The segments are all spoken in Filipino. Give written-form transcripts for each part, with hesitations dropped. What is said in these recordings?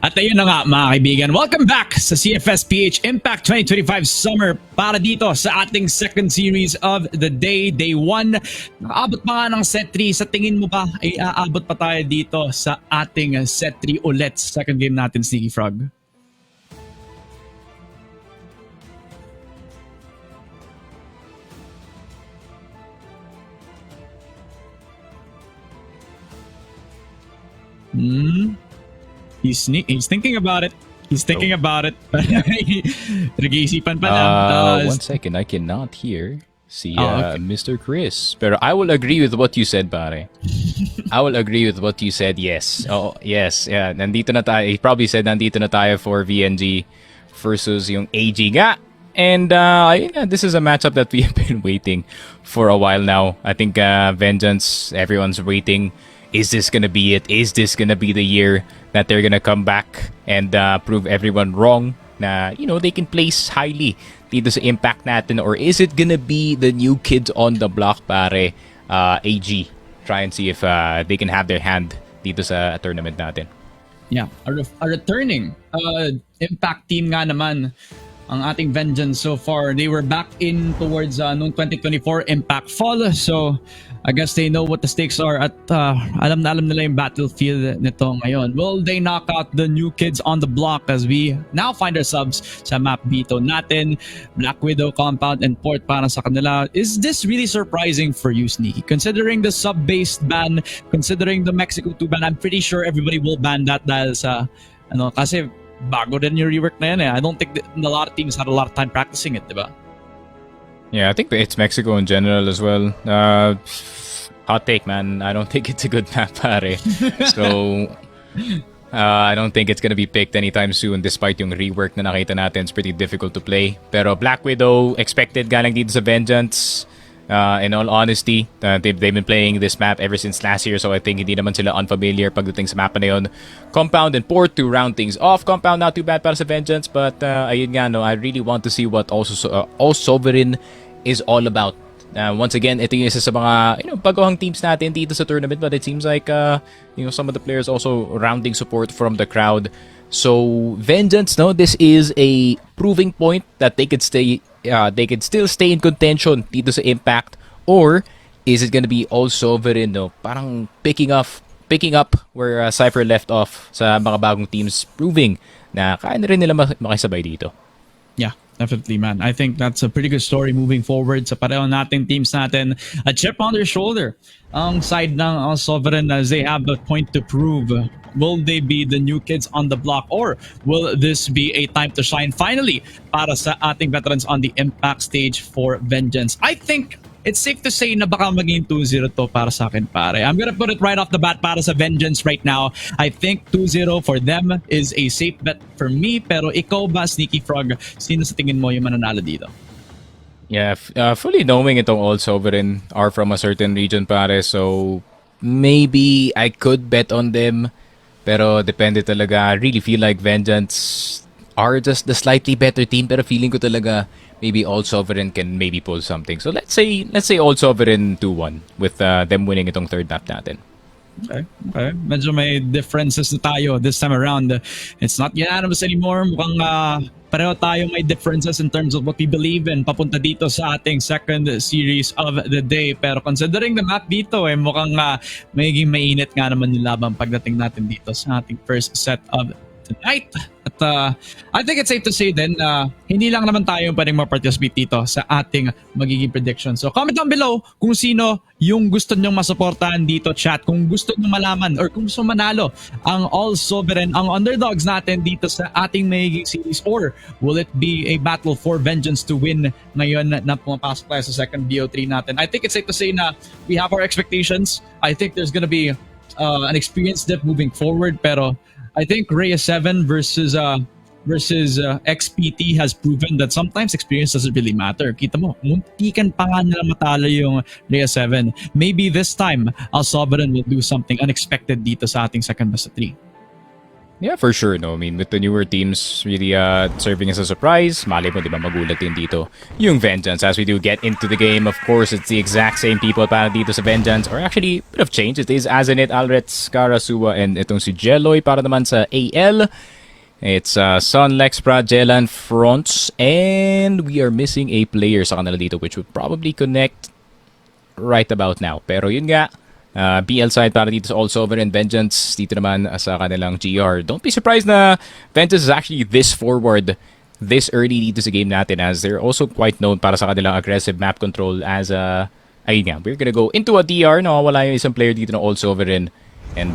At ayun na nga mga kaibigan, welcome back sa CFSPH Impact 2025 Summer para dito sa ating second series of the day, Day 1. Nakaabot pa nga ng set 3. Sa tingin mo ba ay aabot pa tayo dito sa ating set 3 ulit? Second game natin, Sneaky Frog. He's thinking about it. He's thinking about it. Nag-iisipan pa na. 1 second, I cannot hear okay. Mr. Chris. Pero I will agree with what you said, pare. I will agree with what you said, yes. Oh, yes. Yeah, nandito na tayo. He probably said nandito na tayo for VNG versus yung AG nga. And this is a matchup that we have been waiting for a while now. I think Vengeance, everyone's waiting. Is this gonna be it? Is this gonna be the year that they're gonna come back and prove everyone wrong? Na, you know, they can place highly dito sa impact natin, or is it gonna be the new kids on the block, pare? AG, try and see if they can have their hand dito sa tournament natin. Yeah, a returning impact team nga naman ang ating Vengeance so far. They were back in towards noong 2024 Impact Fall. So, I guess they know what the stakes are at alam na nila yung battlefield nito ngayon. Will they knock out the new kids on the block as we now find ourselves sa map Bito natin? Black Widow compound and port para sa kanila. Is this really surprising for you, Sneaky? Considering the sub-based ban, considering the Mexico 2 ban, I'm pretty sure everybody will ban that dahil sa kasi bago din yung rework na yan eh. I don't think a lot of teams had a lot of time practicing it, diba? Yeah, I think it's Mexico in general as well. Hot take, man. I don't think it's a good map, pare. So, I don't think it's gonna be picked anytime soon despite yung rework na nakita natin. It's pretty difficult to play. Pero Black Widow, expected galing dito sa Vengeance. In all honesty, they've been playing this map ever since last year, so I think hindi naman sila unfamiliar pagdating sa map na yun. Compound and port to round things off. Compound not too bad para sa Vengeance, but ayun nga, no, I really want to see what ALSOVEREIGN is all about. Once again, ito yung isa sa mga baguhang teams natin dito sa tournament, but it seems like some of the players also rounding support from the crowd. So Vengeance, no, this is a proving point that they could still stay in contention dito sa Impact, or is it gonna be ALSOVEREIGN, no, parang picking up where Cypher left off sa mga bagong teams, proving na kaya na rin nila makisabay dito. Yeah, definitely, man. I think that's a pretty good story moving forward sa pareho nating teams natin. A chip on their shoulder ang side ng ALSOVEREIGN as they have a point to prove. Will they be the new kids on the block, or will this be a time to shine finally para sa ating veterans on the Impact stage for Vengeance? I think it's safe to say na baka maging 2-0 to para sa akin, pare. I'm gonna put it right off the bat para sa Vengeance right now. I think 2-0 for them is a safe bet for me. Pero ikaw ba, Sneaky Frog, sino sa tingin mo yung mananalo dito? Yeah, fully knowing itong ALSOVEREIGN are from a certain region, pare. So maybe I could bet on them. Pero depende talaga. I really feel like Vengeance are just the slightly better team, pero feeling ko talaga maybe ALSOVEREIGN can maybe pull something. So let's say ALSOVEREIGN 2-1 with them winning itong third map natin. Okay. Medyo may differences na tayo this time around. It's not unanimous anymore. Mukhang pareho tayo may differences in terms of what we believe in papunta dito sa ating second series of the day. Pero considering the map dito, mukhang magiging mainit nga naman yung laban pagdating natin dito sa ating first set of tonight. At I think it's safe to say then hindi lang naman tayo pwedeng ma-participate dito sa ating magiging prediction. So comment down below kung sino yung gusto nyong masuportahan dito, chat. Kung gusto nyong malaman or kung gusto manalo ang ALSOVEREIGN, ang underdogs natin dito sa ating magiging series, or will it be a battle for Vengeance to win ngayon na pumapasok tayo sa second BO3 natin? I think it's safe to say na we have our expectations. I think there's gonna be an experience dip moving forward, pero I think Rhea 7 versus XPT has proven that sometimes experience doesn't really matter. Kita mo, muntikan pa nga nila matalo yung Rhea 7. Maybe this time, ALSOVEREIGN will do something unexpected dito sa ating second best of 3. Yeah, for sure, no. I mean, with the newer teams really serving as a surprise, malay mo, di ba, magulat din dito yung Vengeance. As we do get into the game, of course, it's the exact same people para dito sa Vengeance. Or actually, a bit of change. It is Azanet, Alretz, Karasuwa, and itong si Jeloy para naman sa AL. It's Sun, Lexpra, Jelan, Fronts, and we are missing a player sa kanila dito which would probably connect right about now. Pero yun nga, BL side para dito sa ALSOVEREIGN, Vengeance dito naman sa kanilang GR. Don't be surprised na Vengeance is actually this forward this early dito sa game natin, as they're also quite known para sa kanilang aggressive map control. As ayun nga, we're gonna go into a DR. Nawawala yung isang player dito ng ALSOVEREIGN, and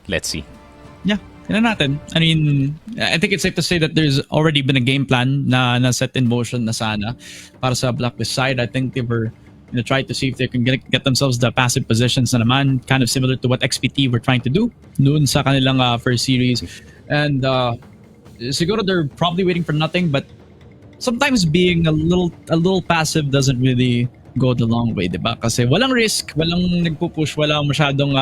let's see. Yeah, tingnan natin. I mean, I think it's safe to say that there's already been a game plan na set in motion na sana para sa Blacklist side. I think they were try to see if they can get themselves the passive positions na naman, kind of similar to what XPT were trying to do noon sa kanilang first series. And siguro they're probably waiting for nothing, but sometimes being a little passive doesn't really go the long way, diba? Kasi walang risk, walang nagpupush, walang masyadong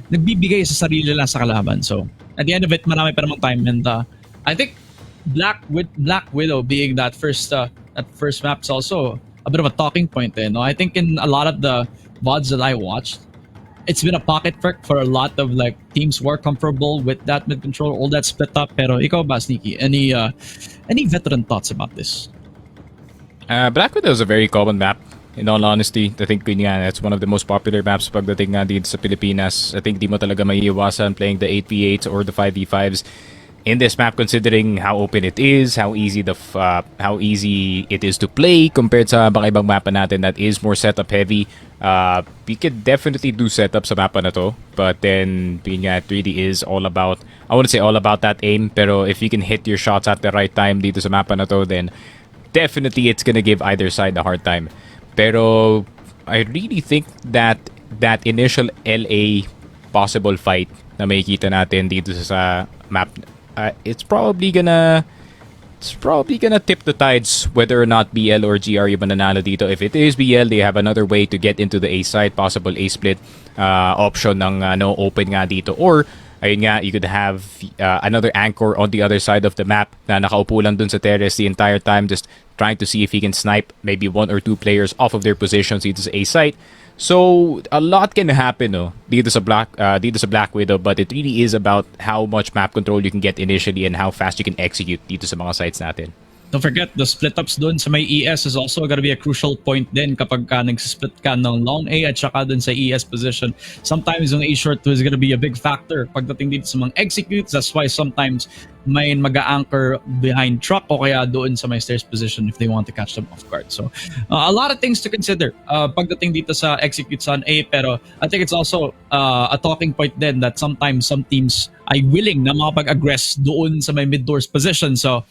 nagbibigay sa sarili lang sa kalaban. So at the end of it, marami pa namang time, and I think Black Widow being that first map is also a bit of a talking point there. No, I think in a lot of the VODs that I watched, it's been a pocket perk for a lot of like teams who are comfortable with that mid control, all that split up. Pero ikaw ba, Sneaky, any veteran thoughts about this? Black Widow is a very common map. In all honesty, I think it's one of the most popular maps pagdating nga dito sa Pilipinas. I think di mo talaga maiiwasan playing the 8v8s or the 5v5s in this map, considering how open it is, how easy it is to play compared sa baka ibang mapa natin that is more setup heavy. We could definitely do setup sa mapa na to, but then it really is all about, I wouldn't say all about that aim, pero if you can hit your shots at the right time dito sa mapa na to, then definitely it's gonna give either side a hard time. Pero I really think that initial LA possible fight na makikita natin dito sa map, it's probably gonna tip the tides whether or not BL or GR yung mananalo dito. If it is BL, they have another way to get into the A side, possible A split option ng open nga dito, or ayun nga, you could have another anchor on the other side of the map na nakaupo lang dun sa terrace the entire time, just trying to see if he can snipe maybe one or two players off of their positions dito sa A side. So a lot can happen dito sa Black Widow, but it really is about how much map control you can get initially and how fast you can execute dito sa mga sites natin. Don't forget, the split-ups doon sa may ES is also gonna be a crucial point din kapag nag-split ka ng long A at saka dun sa ES position. Sometimes yung A short is gonna be a big factor pagdating dito sa mga executes. That's why sometimes may mag-a-anchor behind truck o kaya doon sa may stairs position if they want to catch them off guard. So, a lot of things to consider pagdating dito sa executes on A, pero I think it's also a talking point din that sometimes some teams ay willing na makapag-aggress doon sa may mid-doors position. So,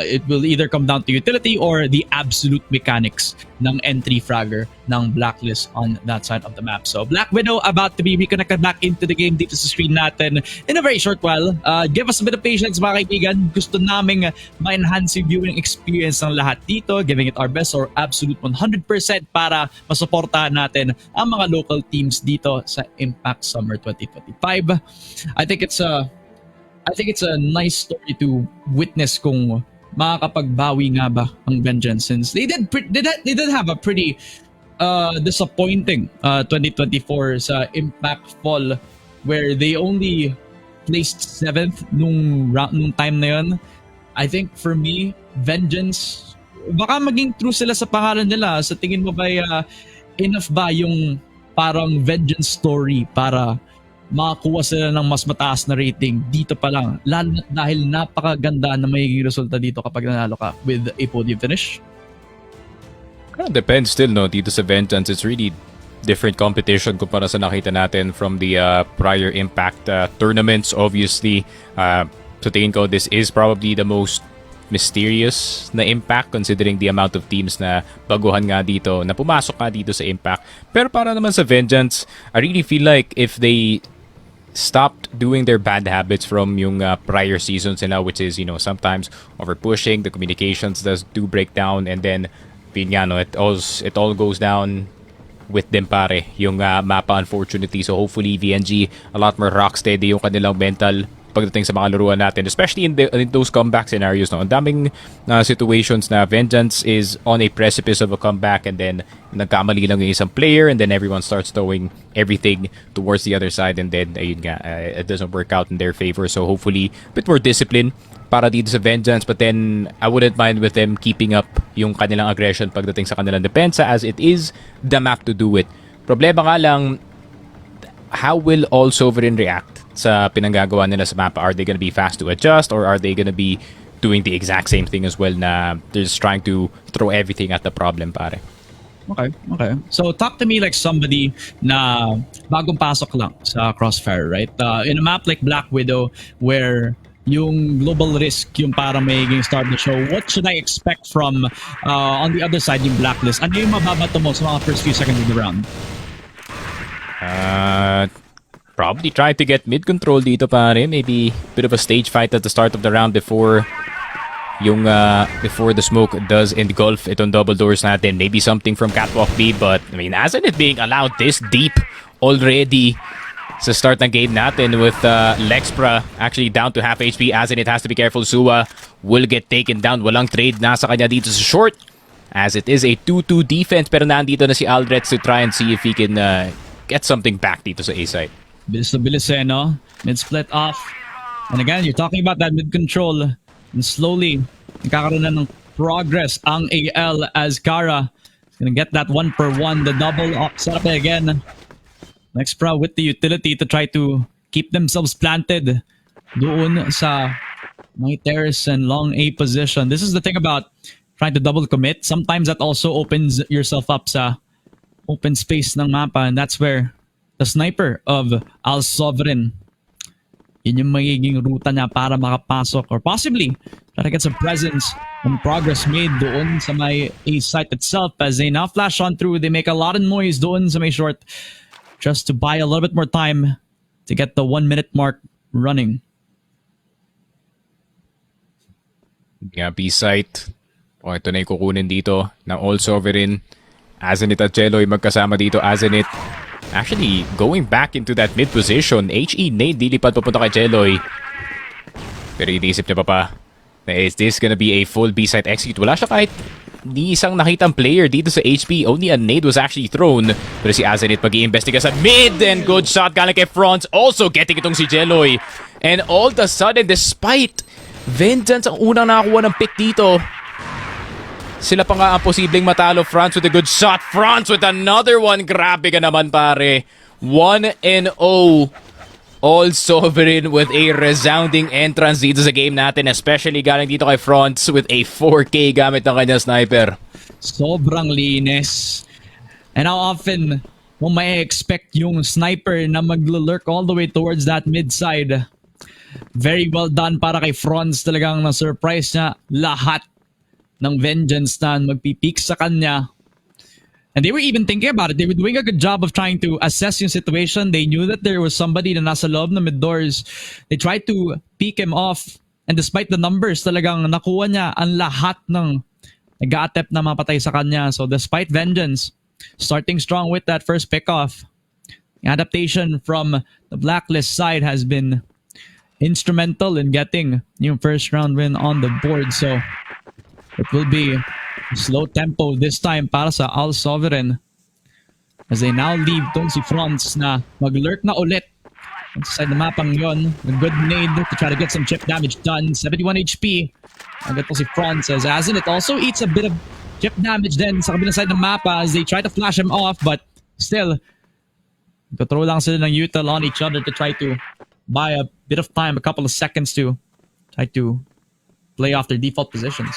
it will either come down to utility or the absolute mechanics ng entry fragger ng Blacklist on that side of the map. So Black Widow about to be reconnected back into the game dito sa screen natin in a very short while. Give us a bit of patience, mga kaibigan. Gusto naming ma-enhance yung viewing experience ng lahat dito, giving it our best or absolute 100% para masuportahan natin ang mga local teams dito sa Impact Summer 2025. I think it's a nice story to witness kung makakapagbawi nga ba ang Vengeance, since they did have a pretty disappointing 2024 sa Impact Fall where they only placed 7th nung time na yun. I think for me, Vengeance, baka maging true sila sa pangalan nila. Sa tingin mo ba enough ba yung parang Vengeance story para makakuha sila ng mas mataas na rating dito pa lang, lalo na dahil napakaganda na magiging resulta dito kapag nanalo ka with a podium finish? Depends still dito sa Vengeance. It's really different competition kumpara sa nakita natin from the prior Impact tournaments. Obviously, so tingin ko this is probably the most mysterious na Impact considering the amount of teams na baguhan nga dito, na pumasok nga dito sa Impact. Pero para naman sa Vengeance, I really feel like if they stopped doing their bad habits from yung prior seasons nila, which is sometimes over pushing, the communications do break down, and then it all goes down with them pare yung mapa, unfortunately. So hopefully VNG a lot more rock steady yung kanilang mental pagdating sa mga laruan natin, especially in those comeback scenarios. No? Ang daming situations na Vengeance is on a precipice of a comeback and then nagkamali lang yung isang player and then everyone starts throwing everything towards the other side and then ayun nga, it doesn't work out in their favor. So hopefully a bit more discipline para dito sa Vengeance, but then I wouldn't mind with them keeping up yung kanilang aggression pagdating sa kanilang depensa, as it is the map to do it. Problema nga lang, how will ALSOVEREIGN react sa pinanggagawa nila sa map? Are they gonna be fast to adjust, or are they gonna be doing the exact same thing as well, na they're just trying to throw everything at the problem, pare? Okay. So talk to me like somebody na bagong pasok lang sa Crossfire, right? In a map like Black Widow, where yung global risk yung parang magiging start the show, what should I expect from on the other side, yung Blacklist? Ano yung mababato mo sa mga first few seconds of the round? Probably try to get mid control dito, pare. Maybe a bit of a stage fight at the start of the round before the smoke does engulf itong double doors natin. Maybe something from Catwalk B, but I mean, hasn't it being allowed this deep already sa start ng game natin with Lexpra actually down to half HP, as in it has to be careful. Sua will get taken down. Walang trade nasa kanya dito sa short, as it is a 2-2 defense, pero nandito na si Aldrets to try and see if he can get something back dito sa A side. Bilis na bilis no? Mid split off. And again, you're talking about that mid control. And slowly, nagkakaroon na ng progress ang AL as Kara is gonna get that 1-for-1. The double up setup again. Lexpra with the utility to try to keep themselves planted doon sa my terrace and long A position. This is the thing about trying to double commit. Sometimes that also opens yourself up sa open space ng mapa, and that's where the sniper of ALSOVEREIGN, yun yung magiging ruta niya para makapasok or possibly try to get some presence and progress made doon sa may A site itself. As they now flash on through, they make a lot of noise doon sa may short, just to buy a little bit more time to get the 1 minute mark running. Yeah, B-site. O, ito na yung kukunin dito ng ALSOVEREIGN. Azenit at Jeloy magkasama dito. Azenit actually going back into that mid position. HE Nade dilipad papunta kay Jeloy. Pero inisip niya pa. Is this gonna be a full B-site execute? Wala siya kahit ni isang nakitang player dito sa HP. Only a nade was actually thrown. Pero si Azenit mag-iimbestiga sa mid, and good shot galing kay Franz. Also getting itong si Jeloy. And all of a sudden, despite Vengeance ang unang nakakuha ng pick dito, sila pa nga ang posibleng matalo. Franz with a good shot. Franz with another one. Grabe ka naman, pare. 1-0. ALSOVEREIGN with a resounding entrance dito sa game natin, especially galing dito kay Franz with a 4K gamit ng kanyang sniper. Sobrang linis. And how often mo may expect yung sniper na mag-lurk all the way towards that mid side. Very well done para kay Franz. Talagang na-surprise niya lahat ng Vengeance na magpipeak sa kanya. And they were even thinking about it. They were doing a good job of trying to assess yung situation. They knew that there was somebody na nasa loob na mid doors. They tried to peek him off. And despite the numbers, talagang nakuha niya ang lahat ng nag-a-attempt na mapatay sa kanya. So despite Vengeance starting strong with that first pick-off, the adaptation from the Blacklist side has been instrumental in getting yung first round win on the board. So it will be slow tempo this time para sa ALSOVEREIGN, as they now leave tong si Franz na mag-lurk na ulit inside the mapang yon. A good nade to try to get some chip damage done. 71 HP. Agad po si Franz, as Azenit also eats a bit of chip damage then sa kabilang side ng mapa as they try to flash him off, but still throw lang sila ng util on each other to try to buy a bit of time, a couple of seconds to try to play off their default positions.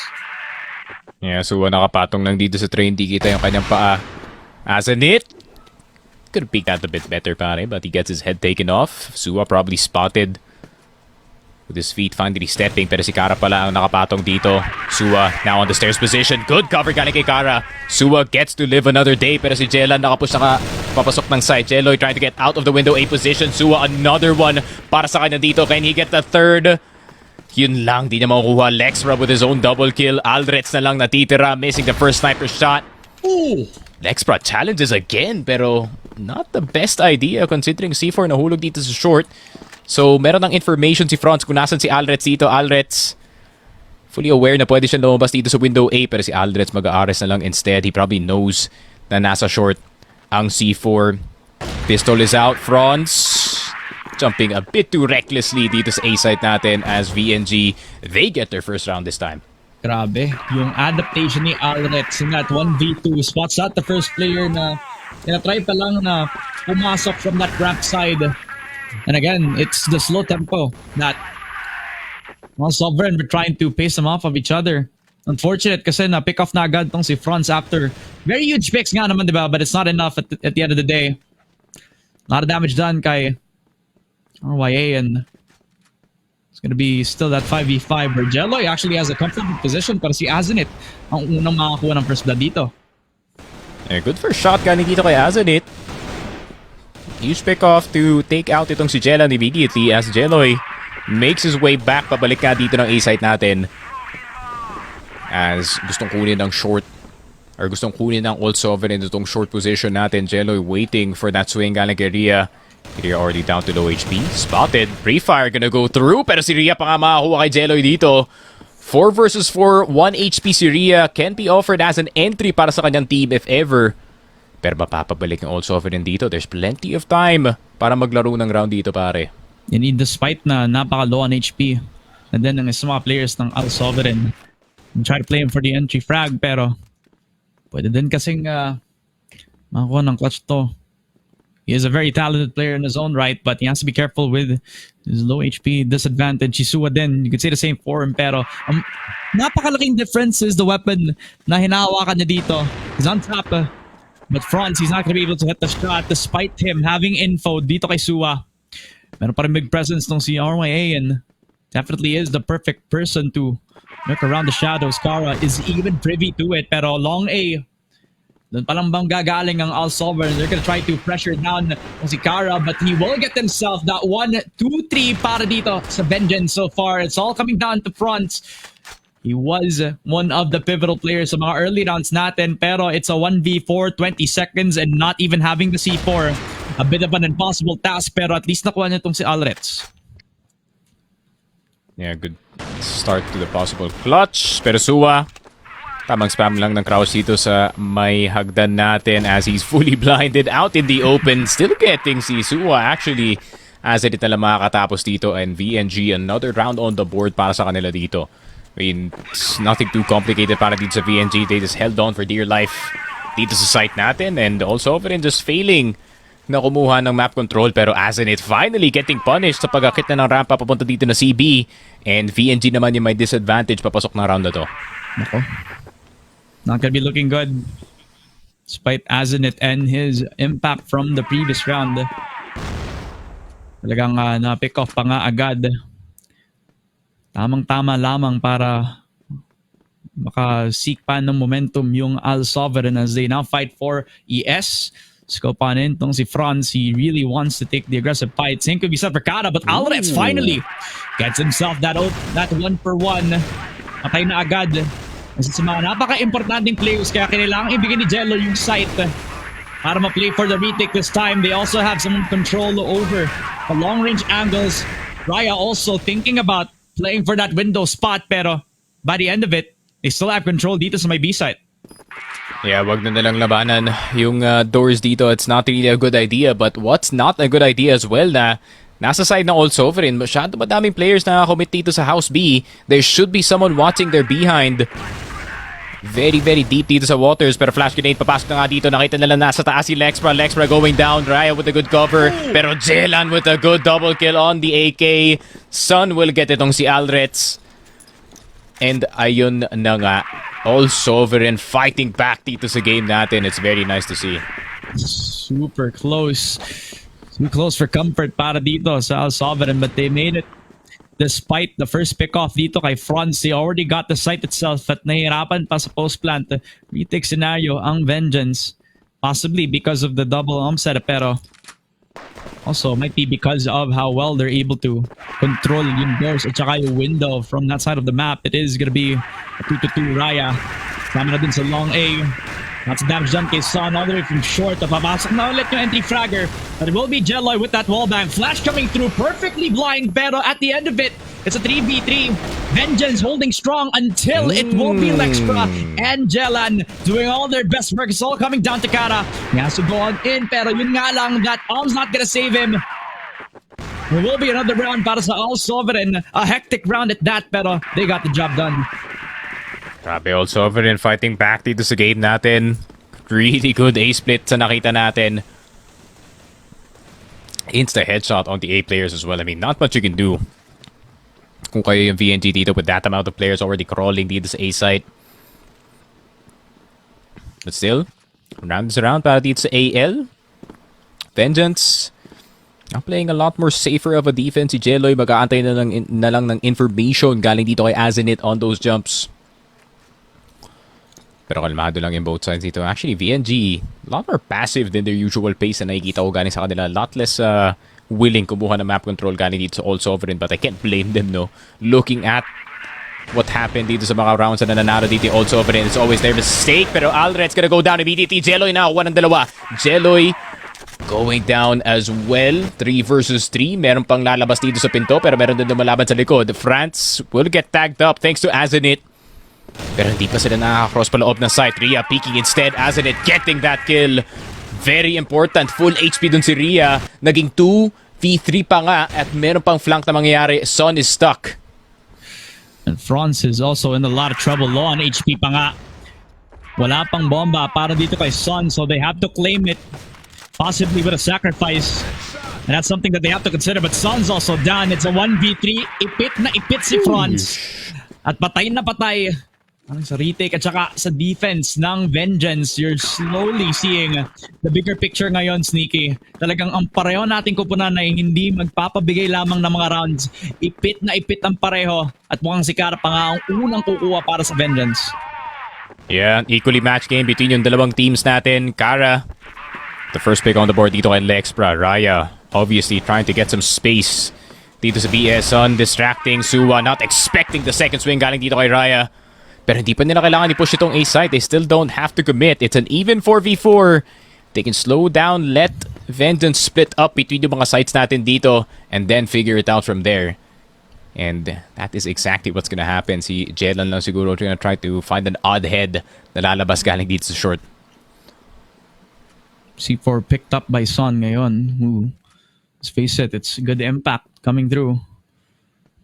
Yeah, so nakapatong lang dito sa train. Di kita yung kanyang paa. Azenit could have peeked out a bit better, pare, but he gets his head taken off. Sua probably spotted with his feet finally stepping, pero si Kara pala ang nakapatong dito. Sua now on the stairs position. Good cover galing kay Kara. Sua gets to live another day, pero si Jelan nakapush na papasok ng side. Jeloy trying to get out of the window A position. Sua another one para sa kanya dito. Can he get the third? Yun lang, di niya makukuha. Lexpra with his own double kill. Aldrets na lang natitira, missing the first sniper shot. Ooh! Lexpra challenges again, pero not the best idea considering C4 nahulog dito sa short. So, meron ng information si Franz kung nasan si Alretz dito. Alretz, fully aware na pwede siya lumabas dito sa window A, pero si Alretz mag-aares na lang instead. He probably knows na nasa short ang C4. Pistol is out. Franz jumping a bit too recklessly dito sa A site natin as VNG, they get their first round this time. Grabe, yung adaptation ni Alretz in that 1v2 spots out the first player na try pa lang na pumasok from that ramp side. And again, it's the slow tempo that Sovereign were trying to pace them off of each other. Unfortunate kasi na pick off na agad tong si Franz after very huge picks nga naman, diba? But it's not enough at the end of the day. A lot of damage done kay RYA, and it's gonna be still that 5v5 where Jeloy actually has a comfortable position para si Azenit ang unang makakuha ng first blood dito. Good for shotgun dito kay Azenit. Huge pick off to take out itong si Jelan immediately as Jeloy makes his way back pabalik ka dito ng A-site natin. As gustong kunin ng short or gustong kunin ng Old Sovereign itong short position natin. Jeloy waiting for that swing galing kay Rhea. Rhea already down to low HP. Spotted. Pre-fire gonna go through. Pero si Rhea pa nga makakuha kay Jeloy dito. 4 versus 4. 1 HP si Rhea. Can be offered as an entry para sa kanyang team if ever. Pero mapapabalik ng Old Sovereign dito. There's plenty of time para maglaro ng round dito, pare. And despite na napaka-low on HP, and then ng mga players ng Al Sovereign try to play him for the entry frag, pero pwede din kasing makakuha ng clutch to. He is a very talented player in his own right, but he has to be careful with his low HP disadvantage. Shisua din, you could say the same for him, pero napakalaking difference is the weapon na hinahawakan niya dito. He's on top, but Franz, he's not gonna be able to hit the shot despite him having info dito kay Sua. Meron pa rin big presence tong si RYA, and definitely is the perfect person to look around the shadows. Kara is even privy to it, pero long A, doon palang bang gagaling ang Al Sovereign. They're gonna try to pressure down si Kara, but he will get himself that 1, 2, 3 para dito sa Vengeance so far. It's all coming down to Franz. He was one of the pivotal players sa mga early rounds natin, pero it's a 1v4, 20 seconds, and not even having the C4. A bit of an impossible task, pero at least nakuha niya itong si Alretz. Yeah, good start to the possible clutch. Pero Sua, tamang spam lang ng Kraus dito sa may hagdan natin as he's fully blinded out in the open. Still getting si Sua actually as it na lang makakatapos dito, and VNG another round on the board para sa kanila dito. I mean, it's nothing too complicated para dito sa VNG. They just held on for dear life dito sa site natin, and also Sovereign just failing na kumuha ng map control, pero Azenit finally getting punished sa pag-akit na ng rampa papunta dito na CB, and VNG naman yung may disadvantage papasok na round na to. Nako. Not gonna be looking good despite Azenit and his impact from the previous round. Talagang na-pick off pa nga agad. Tamang-tama lamang para maka-seek pa ng momentum yung Al Sovereign as they now fight for ES. Scope on in tong si Franz. He really wants to take the aggressive fight. Same could be said for Kara, but Alretz finally gets himself that 1-for-1. Patay na agad. Kasi sa mga napaka-importanting players, kaya kailangan ibigay ni Jello yung sight para ma-play for the retake this time. They also have some control over the long-range angles. Raya also thinking about playing for that window spot, pero by the end of it, they still have control dito sa may B-site. Yeah, wag na nilang labanan yung doors dito. It's not really a good idea, but what's not a good idea as well na nasa side ng Old Sovereign, masyado madaming players na commit dito sa House B. There should be someone watching their behind. Very, very deep dito sa waters, pero flash grenade papasok na nga dito. Nakita nila nasa taas si Lexpra. Lexpra going down. Raya with a good cover, pero Jelan with a good double kill on the AK. Sun will get itong si Alretz. And ayun na nga, All Sovereign fighting back dito sa game natin. It's very nice to see. Super close. Too close for comfort para dito sa Al Sovereign, but they made it. Despite the first pick-off dito kay Franz, they already got the site itself at nahihirapan pa sa post-plant. Retake scenario ang Vengeance. Possibly because of the double setup, pero also might be because of how well they're able to control yung doors at saka yung window from that side of the map. It is gonna be a 2-2 Raya. Sama na din sa long A. Lots of damage done kay Son all the way from short. Papasok na ulit yung entry fragger. But it will be Jelloy with that wallbang. Flash coming through, perfectly blind, pero at the end of it, it's a 3v3. Vengeance holding strong until it will be Lextra and Jelan doing all their best work. It's all coming down to Kara. He has to go on in, pero yun nga lang, that Alm's not gonna save him. There will be another round para sa ALSOVEREIGN. A hectic round at that, pero they got the job done. Grabe, ALSOVEREIGN fighting back dito sa game natin. Really good A-split sa nakita natin. Insta headshot on the A players as well. I mean, not much you can do kung kayo yung VNG dito with that amount of players already crawling dito sa A site. But still, round is around para dito sa AL. Vengeance now playing a lot more safer of a defense. Si Jelloy mag-aantay na lang ng information galing dito kay Azenit on those jumps. Pero kalmado lang in both sides dito. Actually, VNG, a lot more passive than their usual pace na nakikita ko galing sa kanila. A lot less willing kumuha ng map control galing dito sa ALSOVEREIGN. But I can't blame them, no? Looking at what happened dito sa mga rounds na nananalo dito yung ALSOVEREIGN, it's always their mistake. Pero Alred's gonna go down immediately. Jelloy na, 1-2. Jelloy going down as well. 3 versus 3. Meron pang lalabas dito sa pinto, pero meron din lumalaban sa likod. France will get tagged up thanks to Azenit. Pero hindi pa sila nakaka-cross pa loob ng site. Rhea peeking instead. Azenit getting that kill. Very important. Full HP dun si Rhea. Naging 2v3 pa nga at meron pang flank na mangyayari. Son is stuck. And France is also in a lot of trouble. Low on HP pa nga. Wala pang bomba para dito kay Son, so they have to claim it. Possibly with a sacrifice. And that's something that they have to consider. But Son's also down. It's a 1v3. Ipit na ipit si France. At patay na patay. Sa retake at saka sa defense ng Vengeance, you're slowly seeing the bigger picture ngayon, Sneaky. Talagang ang pareho nating kupunan ay hindi magpapabigay lamang ng mga rounds. Ipit na ipit ang pareho at mukhang si Kara pa nga ang unang kukuha para sa Vengeance. Yeah, equally match game between yung dalawang teams natin. Kara, the first pick on the board dito kay Lexpra. Raya, obviously trying to get some space dito sa BS. Son distracting. Suwa not expecting the second swing galing dito kay Raya. Pero hindi pa nila kailangan i-push itong A site. They still don't have to commit. It's an even 4v4. They can slow down, let Vengeance split up between yung mga sites natin dito, and then figure it out from there. And that is exactly what's gonna happen. Si Jelan lang siguro gonna try to find an odd head na lalabas galing dito sa short. C4 picked up by Son ngayon. Ooh. Let's face it, it's good impact coming through.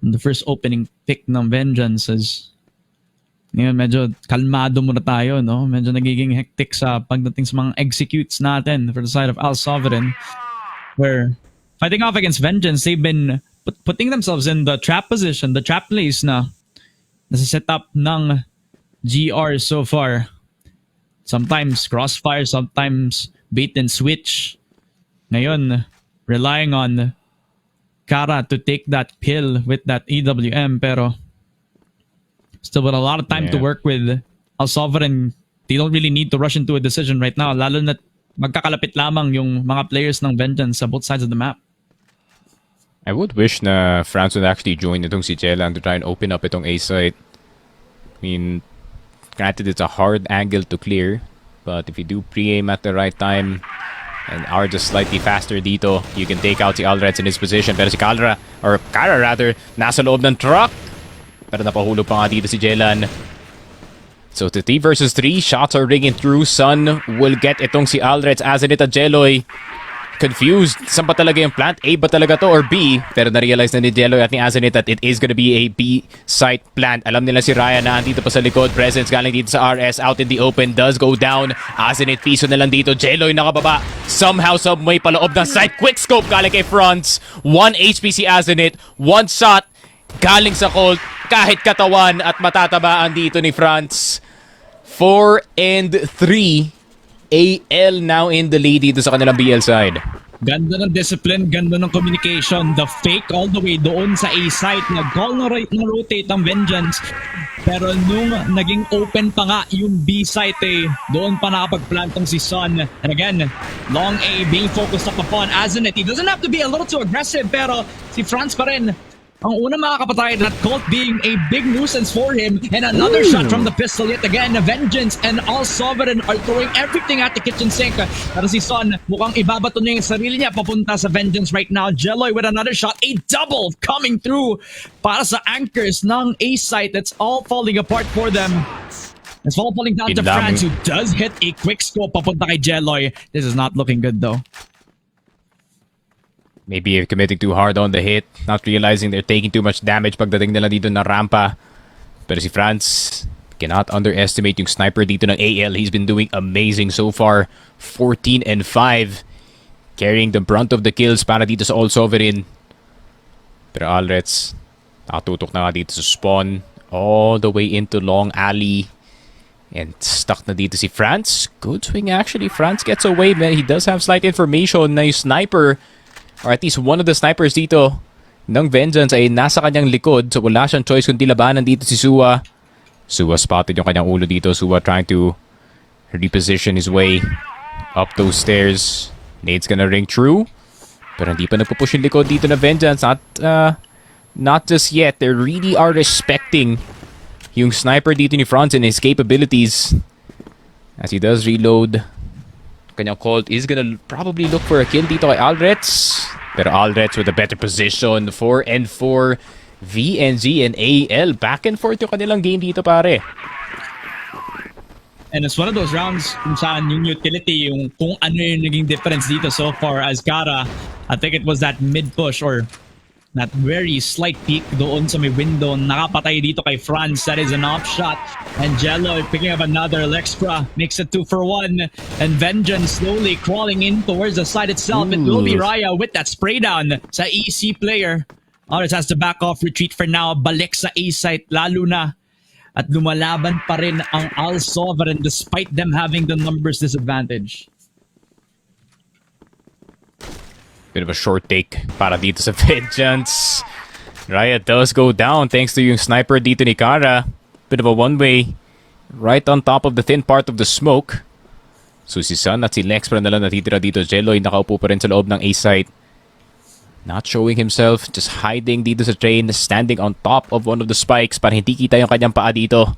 And the first opening pick ng Vengeance is ngayon, medyo kalmado muna tayo, no? Medyo nagiging hectic sa pagdating sa mga executes natin for the side of ALSOVEREIGN. Where, fighting off against Vengeance, they've been putting themselves in the trap position, the trap place na nasa setup ng GR so far. Sometimes crossfire, sometimes bait and switch. Ngayon, relying on Kara to take that kill with that EWM, pero still with a lot of time to work with. ALSOVEREIGN, they don't really need to rush into a decision right now, lalo na magkakalapit lamang yung mga players ng Vengeance sa both sides of the map. I would wish na France would actually join itong si Jelan to try and open up itong A site. I mean, granted it's a hard angle to clear, but if you do pre-aim at the right time and are just slightly faster dito, you can take out si Alreds in his position. Pero si Kara rather, nasa loob ng truck. Pero napahulog pa nga dito si Jelan. So, 3 versus 3. Shots are ringing through. Sun will get itong si Alreds. Azenit at Jelloy. Confused. Saan ba talaga yung plant? A ba talaga to or B? Pero na-realize na ni Jelloy at ni Azenit that it is gonna be a B site plant. Alam nila si Ryan na andito pa sa likod. Presence galing dito sa RS. Out in the open. Does go down. Azenit piso na lang dito. Jelloy nakababa. Somehow, someway paloob ng site. Quick scope galing kay France. 1 HP si Azenit. 1 shot galing sa Colt. Kahit katawan at matatabaan dito ni France. 4 and 3. AL now in the lead dito sa kanilang BL side. Ganda ng discipline, ganda ng communication. The fake all the way doon sa A site. Nag-call na rotate ang Vengeance. Pero nung naging open pa nga yung B site doon pa nakapag-plantong si Son. And again, long A being focused up upon Azenit. He doesn't have to be a little too aggressive, pero si France pa rin Ang unang makakapatay, that Colt being a big nuisance for him. And another shot from the pistol yet again. Vengeance and ALSOVEREIGN are throwing everything at the kitchen sink. Pero si Son, mukhang ibabato niya yung sarili niya papunta sa Vengeance right now. Jeloy with another shot. A double coming through para sa anchors ng A-site. That's all falling apart for them. It's all falling down to France, who does hit a quick scope papunta kay Jeloy. This is not looking good though. Maybe committing too hard on the hit, not realizing they're taking too much damage pagdating nila dito na rampa. Pero si France, cannot underestimate yung sniper dito ng AL. He's been doing amazing so far. 14 and 5. Carrying the brunt of the kills para dito sa ALSOVEREIGN. Pero Alrets, nakatutok na nga dito sa spawn. All the way into long alley. And stuck na dito si France. Good swing actually. France gets away, man. He does have slight information na yung sniper, or at least one of the snipers dito ng Vengeance ay nasa kanyang likod. So wala siyang choice kundi labanan dito si Suwa. Suwa spotted yung kanyang ulo dito. Suwa trying to reposition his way up those stairs. Nade's gonna ring true. Pero hindi pa nagpupush yung likod dito na Vengeance. Not just yet. They really are respecting yung sniper dito ni France and his capabilities. As he does reload, kanyang Colt is gonna probably look for a kill dito kay Alrets. Pero Alrets with a better position. 4 and 4. VNG and AL. Back and forth yung kanilang game dito, pare. And it's one of those rounds kung saan yung utility, yung kung ano yung naging difference dito so far as Kara. I think it was that mid-push or that very slight peek doon sa may window. Nakapatay dito kay France. That is an off shot. And Jello picking up another Lexpra. Makes it 2 for 1. And Vengeance slowly crawling in towards the side itself. It will be Raya with that spray down sa EC player. Alright, has to back off, retreat for now. Balik sa A-site lalo na. At lumalaban pa rin ang ALSOVEREIGN despite them having the numbers disadvantage. Bit of a short take para dito sa Vengeance. Raya does go down thanks to yung sniper dito ni Kara. Bit of a one-way right on top of the thin part of the smoke. So si Sun at si Lexpra na lang natitira dito. Jeloy nakaupo pa rin sa loob ng A-site. Not showing himself, just hiding dito sa train, standing on top of one of the spikes para hindi kita yung kanyang paa dito.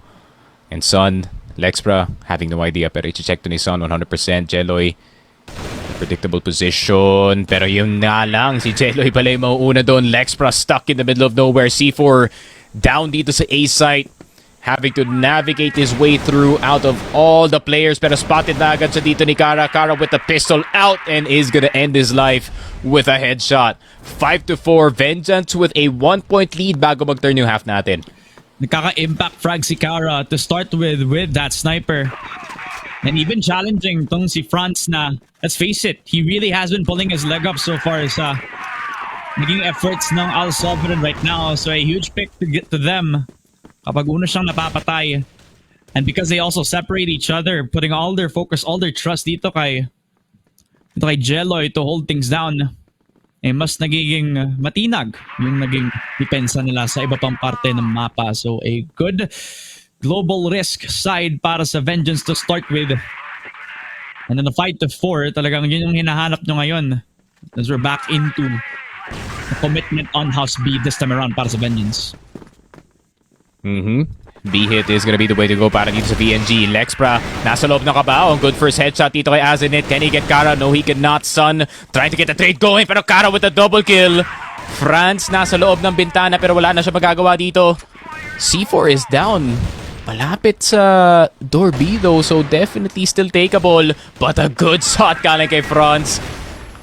And Sun, Lexpra, having no idea pero i-check to ni Sun 100%. Jeloy, predictable position. Pero yun nga lang, si Jeloy pala yung mauuna doon. Lexpra stuck in the middle of nowhere. C4 down dito sa A-site. Having to navigate his way through out of all the players. Pero spotted na agad sa dito ni Kara. Kara with the pistol out and is gonna end his life with a headshot. 5-4. Vengeance with a 1-point lead bago mag-turn yung half natin. Nakaka-impact frag si Kara to start with that sniper. And even challenging tong si France na, let's face it, he really has been pulling his leg up so far sa naging efforts ng ALSOVEREIGN right now. So a huge pick to get to them kapag una siyang napapatay. And because they also separate each other, putting all their focus, all their trust dito kay Jeloy to hold things down, eh mas nagiging matinag yung naging depensa nila sa iba pang parte ng mapa. So a good global risk side para sa Vengeance to start with. And then the 5-4, talagang yun yung hinahanap nyo ngayon. As we're back into the commitment on House B this time around para sa Vengeance. B-hit is gonna be the way to go para dito sa VNG. Lexpra, nasa loob ng kabao. Good first headshot dito kay Azenit. Can he get Kara? No, he cannot. Sun trying to get the trade going, pero Kara with a double kill. France nasa loob ng bintana pero wala na siya magagawa dito. C4 is down. Malapit sa door B though, so definitely still takeable. But a good shot galing kay France.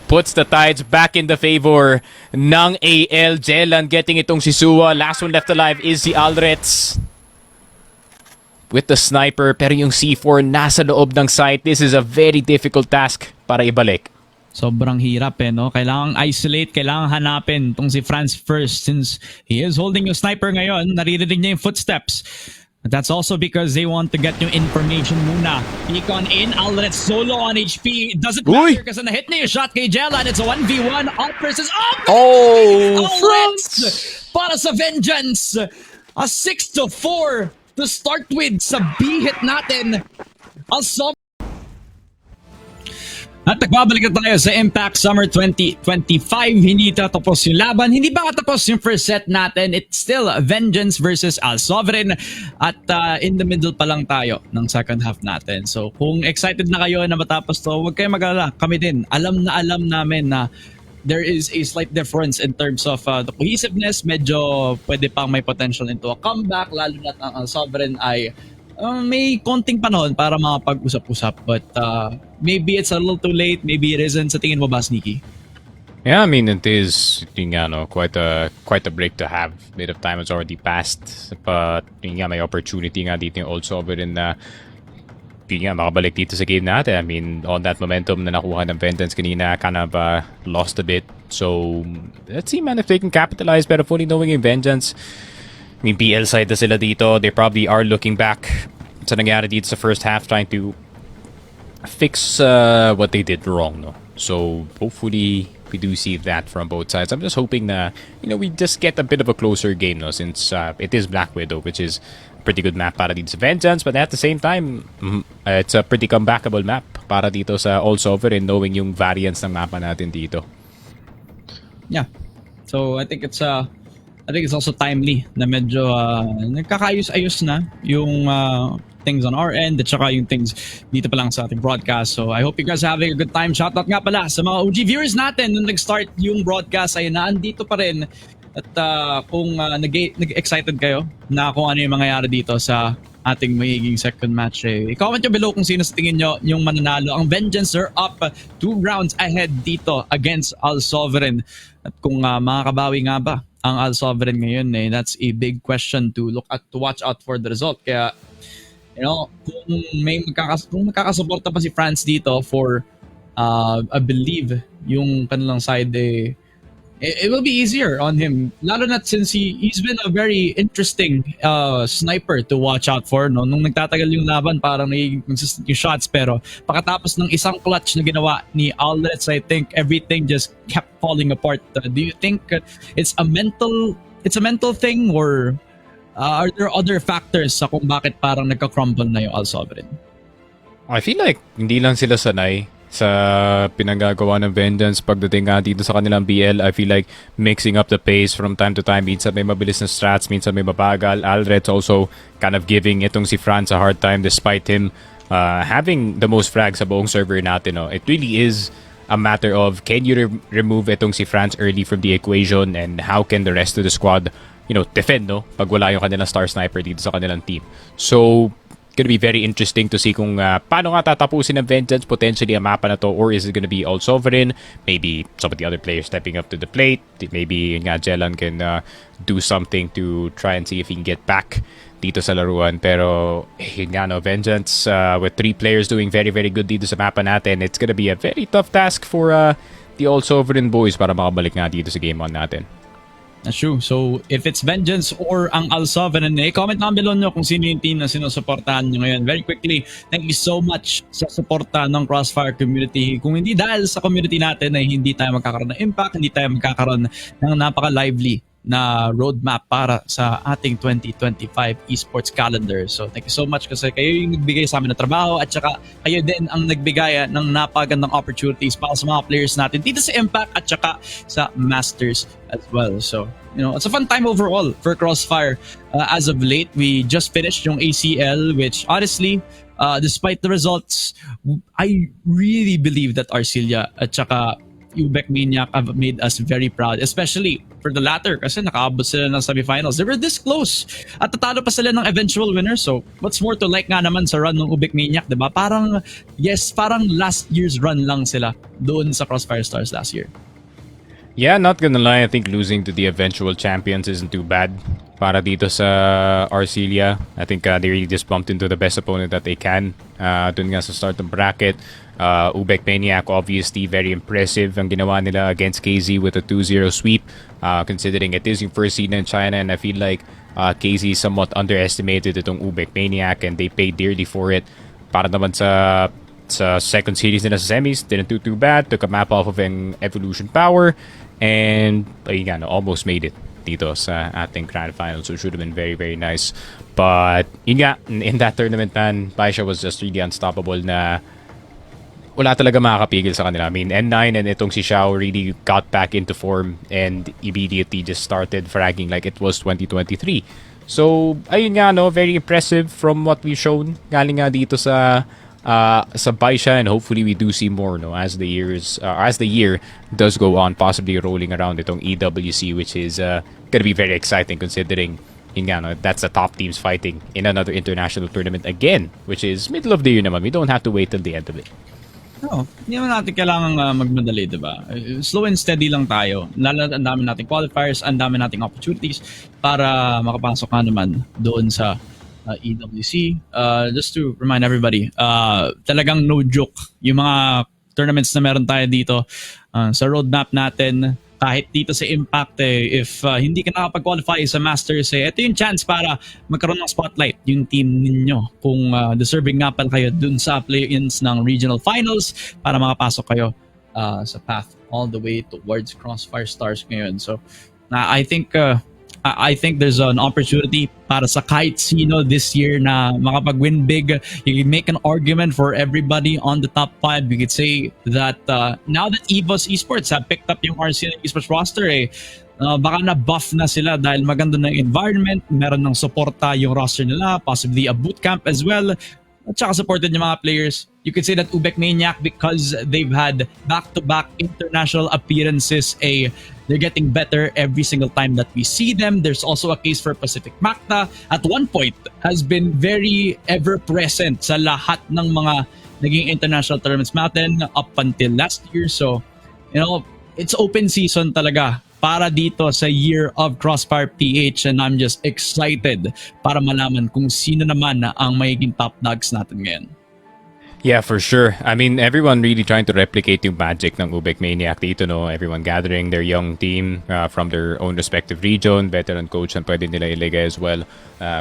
Puts the tides back in the favor ng AL. Jelan getting itong si Suwa. Last one left alive is si Alrets with the sniper. Pero yung C4 nasa loob ng site. This is a very difficult task para ibalik. Sobrang hirap no? Kailangang isolate, kailangang hanapin tong si France first since he is holding yung sniper ngayon. Naririnig niya yung footsteps. But that's also because they want to get yung information muna. Beacon in, Alrets solo on HP. Doesn't matter kasi na-hit na yung shot kay Jelan. It's a 1v1. All versus all. Alrets para sa Vengeance. A 6-4 to start with sa B-hit natin. At nagbabalik na tayo sa Impact Summer 2025. Hindi tatapos yung laban. Hindi ba katapos yung first set natin? It's still Vengeance versus ALSOVEREIGN. At in the middle pa lang tayo ng second half natin. So kung excited na kayo na matapos to, huwag kayo mag-alala. Kami din. Alam namin na there is a slight difference in terms of the cohesiveness. Medyo pwede pang may potential into a comeback. Lalo na ang ALSOVEREIGN ay may konting panahon para makapag-usap-usap, but maybe it's a little too late, maybe it isn't. Sa tingin mo ba, Sneaky? Yeah, I mean, it is quite a break to have. Bit of time has already passed, but may opportunity nga dito yung ALSOVEREIGN na makabalik dito sa game natin. I mean, on that momentum na nakuha ng Vengeance kanina, kind of lost a bit. So, let's see, man, if they can capitalize. Pero fully knowing yung Vengeance, I mean, BL side na sila dito. They probably are looking back sa nangyari dito sa first half, trying to fix what they did wrong, no? So, hopefully, we do see that from both sides. I'm just hoping na, we just get a bit of a closer game, no? Since it is Black Widow, which is a pretty good map para dito sa Vengeance, but at the same time, it's a pretty comebackable map para dito sa ALSOVEREIGN, knowing yung variance ng mapa natin dito. Yeah. So, I think it's also timely na medyo nagkakaayos-ayos na yung things on our end at saka yung things dito pa lang sa ating broadcast. So I hope you guys are having a good time. Shoutout nga pala sa mga OG viewers natin nung nag-start yung broadcast ay naandito pa rin. At kung nag-excited kayo na kung ano yung mangyayari dito sa ating magiging second match, i-comment nyo below kung sino sa tingin nyo yung mananalo. Ang Vengeance are up 2 rounds ahead dito against ALSOVEREIGN. At kung makakabawi nga ba ang ALSOVEREIGN ngayon, that's a big question to watch out for the result. Kaya, kung magkakasuporta pa si France dito for, I believe, yung kanilang side, it will be easier on him. Lalo na since he's been a very interesting sniper to watch out for. No? Nung nagtatagal yung laban, parang nagiging consistent yung shots. Pero pagkatapos ng isang clutch na ginawa ni Aldrich, I think everything just kept falling apart. Do you think it's a mental thing, or are there other factors sa kung bakit parang nagka-crumble na yung ALSOVEREIGN? I feel like hindi lang sila sanay sa pinagagawa ng Vengeance pagdating nga dito sa kanilang BL. I feel like mixing up the pace from time to time. Minsan may mabilis na strats, minsan may mabagal. Aldrich also kind of giving itong si Franz a hard time despite him having the most frags sa buong server natin. No? It really is a matter of can you remove itong si Franz early from the equation, and how can the rest of the squad defend, no? Pag wala yung kanilang star sniper dito sa kanilang team. So, gonna be very interesting to see kung paano nga tatapusin ng Vengeance potentially ang mapa na to, or is it gonna be ALSOVEREIGN? Maybe some of the other players stepping up to the plate. Maybe nga Jelan can do something to try and see if he can get back dito sa laruan. Pero yun nga, no, Vengeance with 3 players doing very very good dito sa mapa natin, it's gonna be a very tough task for the ALSOVEREIGN boys para makabalik nga dito sa game 1 natin. That's true. So, if it's Vengeance or ang ALSOVEREIGN, comment naman below nyo kung sino yung team na sinusuportahan nyo ngayon. Very quickly, thank you so much sa suporta ng Crossfire community. Kung hindi dahil sa community natin ay hindi tayo magkakaroon ng impact, hindi tayo magkakaroon ng napaka-lively na roadmap para sa ating 2025 esports calendar. So thank you so much kasi kayo yung nagbigay sa amin ng trabaho at saka kayo din ang nagbigay ng napagandang opportunities para sa mga players natin dito sa Impact at saka sa Masters as well. So, it's a fun time overall for Crossfire. As of late, we just finished yung ACL, which honestly, despite the results, I really believe that Arcilia at saka Ubek Maniac have made us very proud, especially for the latter kasi nakaabot sila ng semifinals. They were this close at tatalo pa sila ng eventual winner. So what's more to like nga naman sa run ng Ubek Maniac, diba? Parang last year's run lang sila doon sa Crossfire Stars last year. Yeah, not gonna lie, I think losing to the eventual champions isn't too bad para dito sa Arcilia. I think they really just bumped into the best opponent that they can dun nga sa start ng bracket. Ubek Maniac, obviously, very impressive ang ginawa nila against KZ with a 2-0 sweep, considering it is yung first seed in China, and I feel like KZ somewhat underestimated itong Ubek Maniac and they paid dearly for it. Para naman sa second series nila sa semis, didn't do too bad, took a map off of an Evolution Power, and almost made it dito sa ating grand final. So it should have been very very nice, but yun nga, in that tournament, man, Baisha was just really unstoppable na wala talaga makakapigil sa kanila. I mean, N9 and itong si Xiao really got back into form and immediately just started fragging like it was 2023. So, ayun nga, no, very impressive from what we've shown. Galing nga dito sa Baisha, and hopefully we do see more, no, as the year does go on, possibly rolling around itong EWC, which is gonna be very exciting considering yun nga, no, that's the top teams fighting in another international tournament again, which is middle of the year naman. We don't have to wait till the end of it. No, hindi naman natin kailangan magmadali, diba? Slow and steady lang tayo. Lalo ang dami nating qualifiers, ang dami nating opportunities para makapasok ka naman doon sa EWC. Just to remind everybody, talagang no joke yung mga tournaments na meron tayo dito sa roadmap natin. Kahit dito sa Impact, if hindi ka nakapag-qualify sa Masters, ito yung chance para magkaroon ng spotlight yung team ninyo. Kung deserving nga pala kayo dun sa play-ins ng regional finals para makapasok kayo sa path all the way towards Crossfire Stars ngayon. So, I think there's an opportunity para sa kahit sino this year na makapag-win big. You can make an argument for everybody on the top 5. We could say that now that EVOS Esports have picked up yung RCN Esports roster, baka na-buff na sila dahil maganda ng environment, meron ng suporta yung roster nila, possibly a bootcamp as well. At saka supported yung mga players. You could say that Ubek Maniac, because they've had back-to-back international appearances, they're getting better every single time that we see them. There's also a case for Pacific Macta. At one point, has been very ever-present sa lahat ng mga naging international tournaments natin up until last year. So, it's open season talaga para dito sa Year of Crossfire PH, and I'm just excited para malaman kung sino naman ang magiging top dogs natin ngayon. Yeah, for sure. I mean, everyone really trying to replicate yung magic ng Ubek Maniac dito, no? Everyone gathering their young team from their own respective region. Veteran coach ang pwede nila ilagay as well.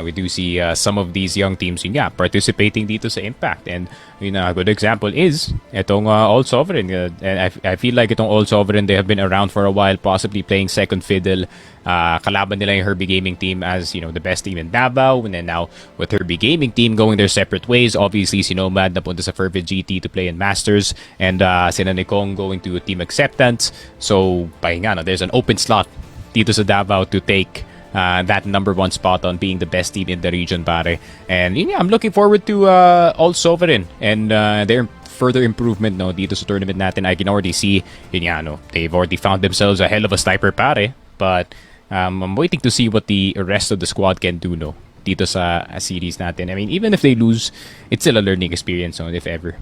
We do see some of these young teams participating dito sa Impact. And a good example is itong All Sovereign. And I feel like itong All Sovereign, they have been around for a while, possibly playing second fiddle. Kalaban nila yung Herbie Gaming team as the best team in Davao, and then now with Herbie Gaming team going their separate ways. Obviously si Nomad napunta sa Fervid GT to play in Masters, and sina Nikong going to Team Acceptance. So there's an open slot dito sa Davao to take that number 1 spot on being the best team in the region, pare. And I'm looking forward to All Sovereign and their further improvement dito sa tournament natin. I can already see they've already found themselves a hell of a sniper, pare. But I'm waiting to see what the rest of the squad can do dito sa series natin. I mean, even if they lose, it's still a learning experience, if ever.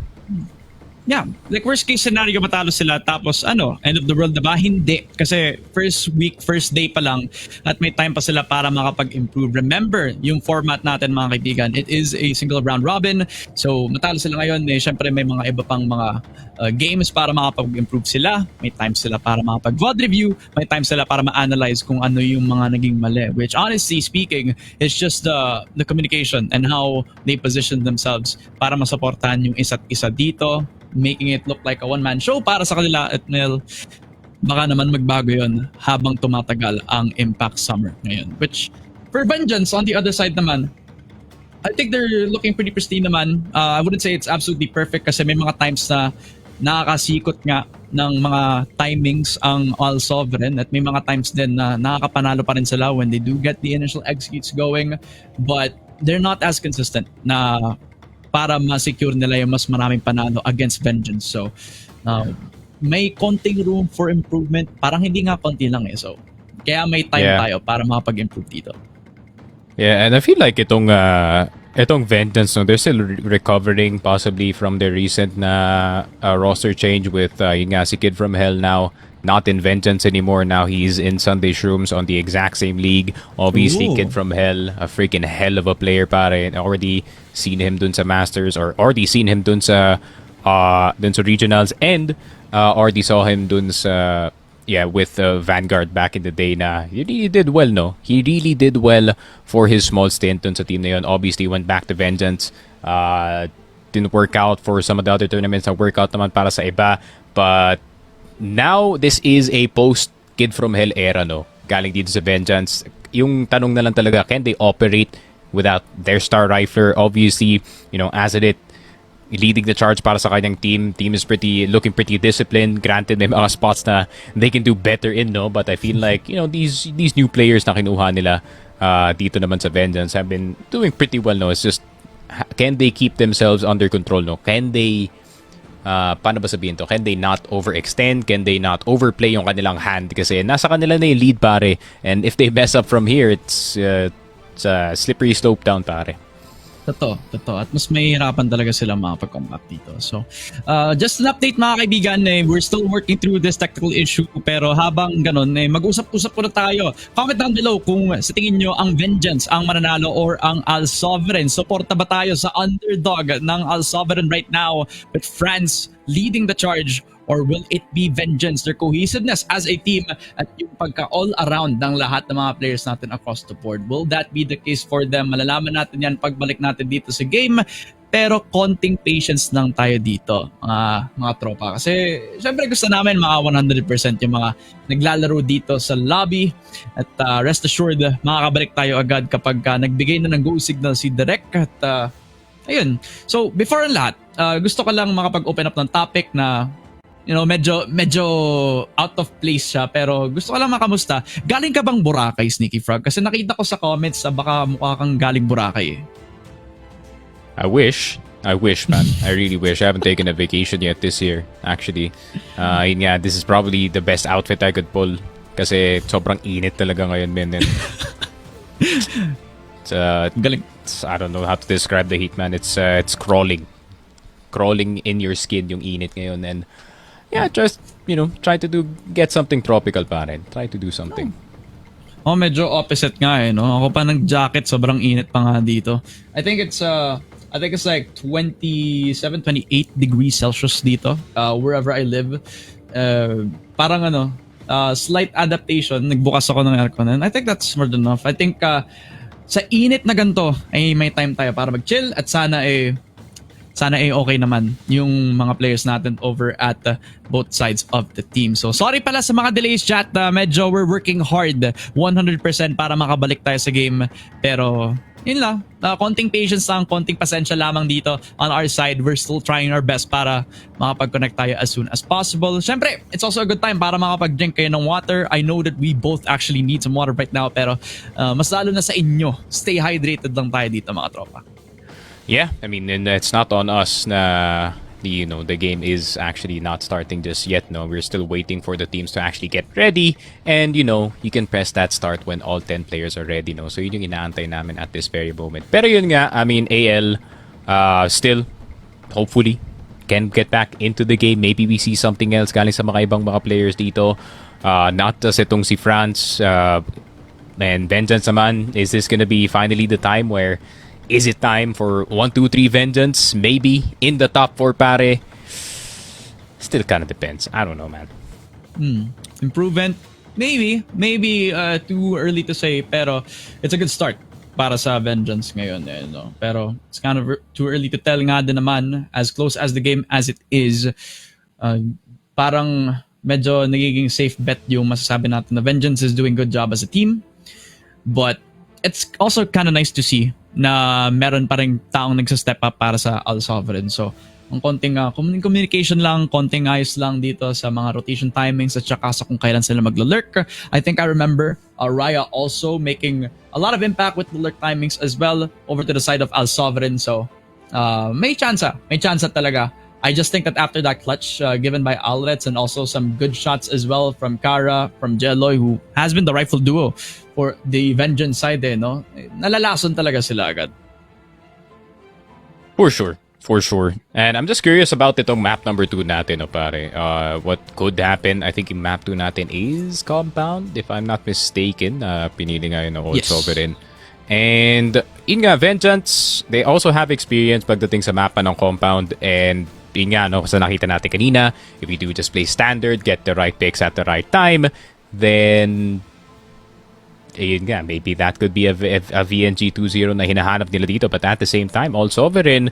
Yeah, like worst case scenario, matalo sila tapos end of the world, diba? Hindi. Kasi first week, first day pa lang at may time pa sila para makapag-improve. Remember, yung format natin, mga kaibigan, it is a single round robin. So, matalo sila ngayon, syempre may mga iba pang mga games para makapag-improve sila. May time sila para makapag-VOD review. May time sila para ma-analyze kung ano yung mga naging mali. Which, honestly speaking, is just the communication and how they position themselves para masuportahan yung isa't isa dito, making it look like a one-man show para sa kanila. At baka naman magbago yon habang tumatagal ang Impact Summer ngayon. Which, for Vengeance, on the other side naman, I think they're looking pretty pristine naman. I wouldn't say it's absolutely perfect kasi may mga times na nakakasikot nga ng mga timings ang All Sovereign, at may mga times din na nakakapanalo pa rin sila when they do get the initial executes going, but they're not as consistent na para ma-secure nila yung mas maraming panalo against Vengeance. So, may konting room for improvement. Parang hindi nga konti lang So, kaya may time tayo para makapag-improve dito. Yeah, and I feel like itong Vengeance, they're still recovering possibly from their recent roster change with si Kid from Hell now not in Vengeance anymore. Now he's in Sunday Shrooms on the exact same league. Obviously, Kid from Hell, a freaking hell of a player, pare. Already seen him dun sa Masters, or already seen him dun sa regionals, and already saw him dun sa with Vanguard back in the day. He really did well, no? He really did well for his small stint dun sa team na yun. Obviously, went back to Vengeance. Didn't work out for some of the other tournaments. Work out naman para sa iba, but now this is a post Kid from Hell era, no? Galing dito sa Vengeance. Yung tanong na lang talaga, can they operate without their star rifler? Obviously, as it leading the charge para sa kanyang team. Team is looking pretty disciplined. Granted, may mga spots na they can do better in, no? But I feel like, these new players na kinuha nila dito naman sa Vengeance have been doing pretty well, no? It's just, can they keep themselves under control, no? Can they, paano ba sabihin to? Can they not overextend? Can they not overplay yung kanilang hand? Kasi nasa kanila na yung lead, pare. And if they mess up from here, it's a slippery slope down, pare. Totoo. At mas mahihirapan talaga sila makapag-combat dito. So, just an update mga kaibigan, we're still working through this technical issue. Pero habang ganun, mag-usap-usap po na tayo. Comment down below kung sa tingin nyo ang Vengeance ang mananalo or ang ALSOVEREIGN. Suporta ba tayo sa underdog ng ALSOVEREIGN right now with France leading the charge? Or will it be Vengeance, their cohesiveness as a team at yung pagka all-around ng lahat ng mga players natin across the board? Will that be the case for them? Malalaman natin yan pagbalik natin dito sa game. Pero konting patience lang tayo dito, mga tropa. Kasi syempre gusto namin mga 100% yung mga naglalaro dito sa lobby. At rest assured, makakabalik tayo agad kapag nagbigay na ng go signal si Direk. At ayun. So before ang lahat, gusto ko lang makapag-open up ng topic na medyo out of place siya, pero gusto ko lang makamusta. Galing ka bang Boracay, Sneaky Frog? Kasi nakita ko sa comments baka mukha kang galing Boracay. I wish, man. I really wish. I haven't taken a vacation yet this year, actually. Yeah, this is probably the best outfit I could pull. Kasi sobrang init talaga ngayon, man. Galing. I don't know how to describe the heat, man. It's crawling in your skin yung init ngayon. And yeah, just, try to get something tropical pa rin. Try to do something. Medyo opposite nga no? Ako pa nag-jacket, sobrang init pa nga dito. I think it's like 27, 28 degrees Celsius dito, wherever I live. Parang slight adaptation, nagbukas ako ng aircon. And I think that's more than enough. I think sa init na ganito, ay may time tayo para mag-chill at sana okay naman yung mga players natin over at both sides of the team. So sorry pala sa mga delays, chat. Medyo we're working hard 100% para makabalik tayo sa game. Pero yun lang, konting patience lang, konting pasensya lamang dito on our side. We're still trying our best para makapag-connect tayo as soon as possible. Siyempre, it's also a good time para makapag-drink kayo ng water. I know that we both actually need some water right now, pero mas lalo na sa inyo, stay hydrated lang tayo dito, mga tropa. Yeah, I mean, and it's not on us na the game is actually not starting just yet. No, we're still waiting for the teams to actually get ready, and you can press that start when all 10 players are ready. No, so yun yung inaantay namin at this very moment. Pero yun nga, I mean, AL still hopefully can get back into the game. Maybe we see something else galing sa mga ibang mga players dito. Not just itong si France and Vengeance naman. Is this gonna be finally the time where? Is it time for 1, 2, 3 Vengeance? Maybe in the top 4, pare. Still kind of depends. I don't know, man. Improvement? Maybe too early to say, pero it's a good start para sa Vengeance ngayon. Pero it's kind of too early to tell nga din naman, as close as the game as it is. Parang medyo nagiging safe bet yung masasabi natin na Vengeance is doing good job as a team. But it's also kind of nice to see na meron pa rin taong nagsa-step up para sa ALSOVEREIGN. So, ang konting communication lang, konting ayos lang dito sa mga rotation timings at saka sa kung kailan sila maglo-lurk. I think I remember Raya also making a lot of impact with the lurk timings as well over to the side of ALSOVEREIGN. So, may chance talaga. I just think that after that clutch given by Alrets and also some good shots as well from Kara, from Jeloy, who has been the rightful duo for the Vengeance side, nalalason talaga sila agad. For sure. And I'm just curious about itong map number 2 natin, pare. What could happen? I think yung map 2 natin is Compound, if I'm not mistaken. Pinili nga yun ng ALSOVEREIGN. And yun nga, Vengeance, they also have experience pagdating sa mapa ng Compound. And yun nga, kasi nakita natin kanina, if we do just play standard, get the right picks at the right time, then yun nga, maybe that could be a VNG 2-0 na hinahanap nila dito. But at the same time, ALSOVEREIGN,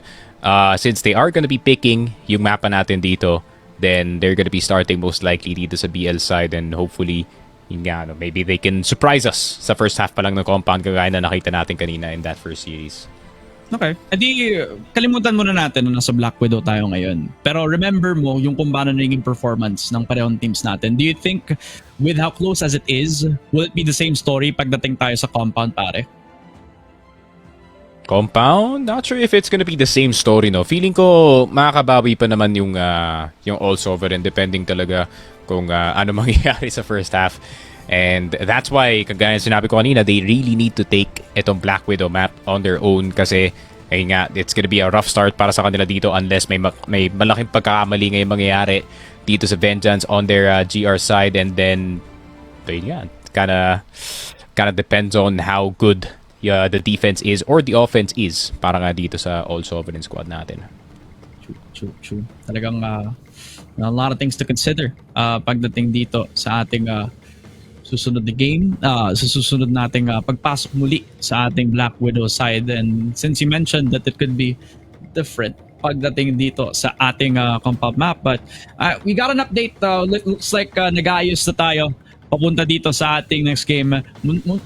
since they are gonna be picking yung mapa natin dito, then they're gonna be starting most likely dito sa BL side, and hopefully yun nga, maybe they can surprise us sa first half pa lang ng Compound kagaya na nakita natin kanina in that first series. Okay. Edi, kalimutan muna natin na nasa Black Widow tayo ngayon. Pero remember mo yung kung paano naging performance ng parehong teams natin. Do you think with how close as it is, will it be the same story pagdating tayo sa compound, pare? Compound? Not sure if it's gonna be the same story, no? Feeling ko makakabawi pa naman yung All Sovereign depending talaga kung ano mangyayari sa first half. And that's why, kagaya sinabi ko kanina, they really need to take itong Black Widow map on their own kasi ayun nga, it's gonna be a rough start para sa kanila dito unless may malaking pagkakamali ngayong mangyayari dito sa Vengeance on their GR side, and then ayun nga, kinda depends on how good the defense is or the offense is para nga dito sa All Sovereign squad natin. True. Talagang a lot of things to consider pagdating dito sa ating susunod na game, sa susunod nating pagpasok muli sa ating Black Widow side. And since you mentioned that it could be different pagdating dito sa ating compound map, but we got an update. Looks like nag-aayos na tayo papunta dito sa ating next game.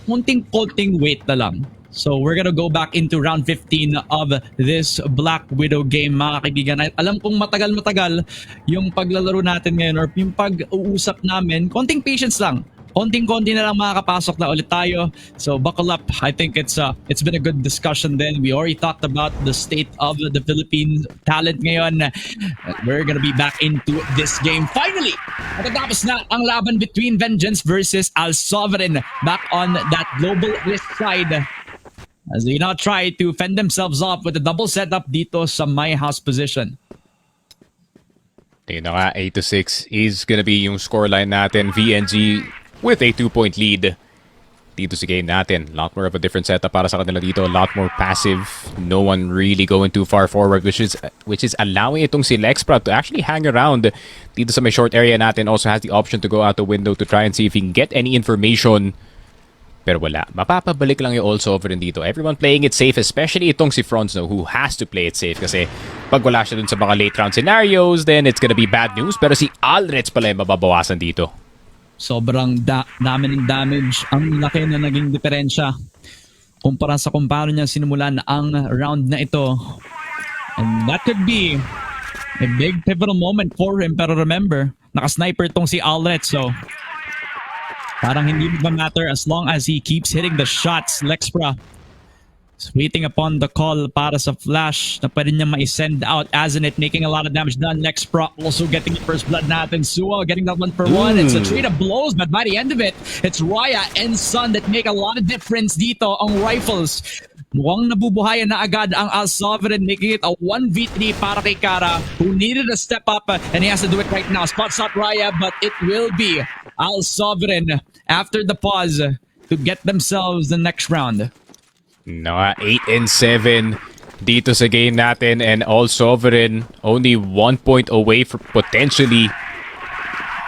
Munting wait na lang. So we're gonna go back into round 15 of this Black Widow game, mga kaibigan. Alam kong matagal-matagal yung paglalaro natin ngayon or yung pag-uusap namin. Konting patience lang. Konting-konti na lang makakapasok na ulit tayo. So buckle up. I think it's been a good discussion then. We already talked about the state of the Philippine talent ngayon. We're gonna be back into this game. Finally, matatapos na ang laban between Vengeance versus ALSOVEREIGN back on that global west side, as they now try to fend themselves off with a double setup dito sa my house position. Tingnan nga, 8-6 is gonna be yung scoreline natin. VNG with a 2-point lead dito sa game natin. A lot more of a different setup para sa kanila dito. A lot more passive. No one really going too far forward, which is allowing itong si Lexpra to actually hang around dito sa may short area natin. Also has the option to go out the window to try and see if he can get any information. Pero wala. Mapapabalik lang yung All Sovereign dito. Everyone playing it safe, especially itong si Franzno, who has to play it safe kasi pag wala siya dun sa mga late round scenarios, then it's gonna be bad news. Pero si Alrets pala yung mababawasan dito. Sobrang dami ng damage. Ang laki na naging diferensya kumpara sa kung paano niya sinimulan ang round na ito. And that could be a big pivotal moment for him. Pero remember, naka-sniper tong si Alret. So parang hindi matter as long as he keeps hitting the shots. Lexpra is waiting upon the call para sa flash na pwede niya ma-send out. Azenit making a lot of damage done. Lexpra also getting the first blood natin. Suwa getting that one for one. It's a trade of blows, but by the end of it, it's Raya and Sun that make a lot of difference dito on rifles. Mukhang nabubuhayan na agad ang ALSOVEREIGN, making it a 1v3 para kay Kara, who needed a step up, and he has to do it right now. Spot shot Raya, but it will be ALSOVEREIGN after the pause to get themselves the next round. No, 8-7 dito sa game natin, and All Sovereign only 1 point away from potentially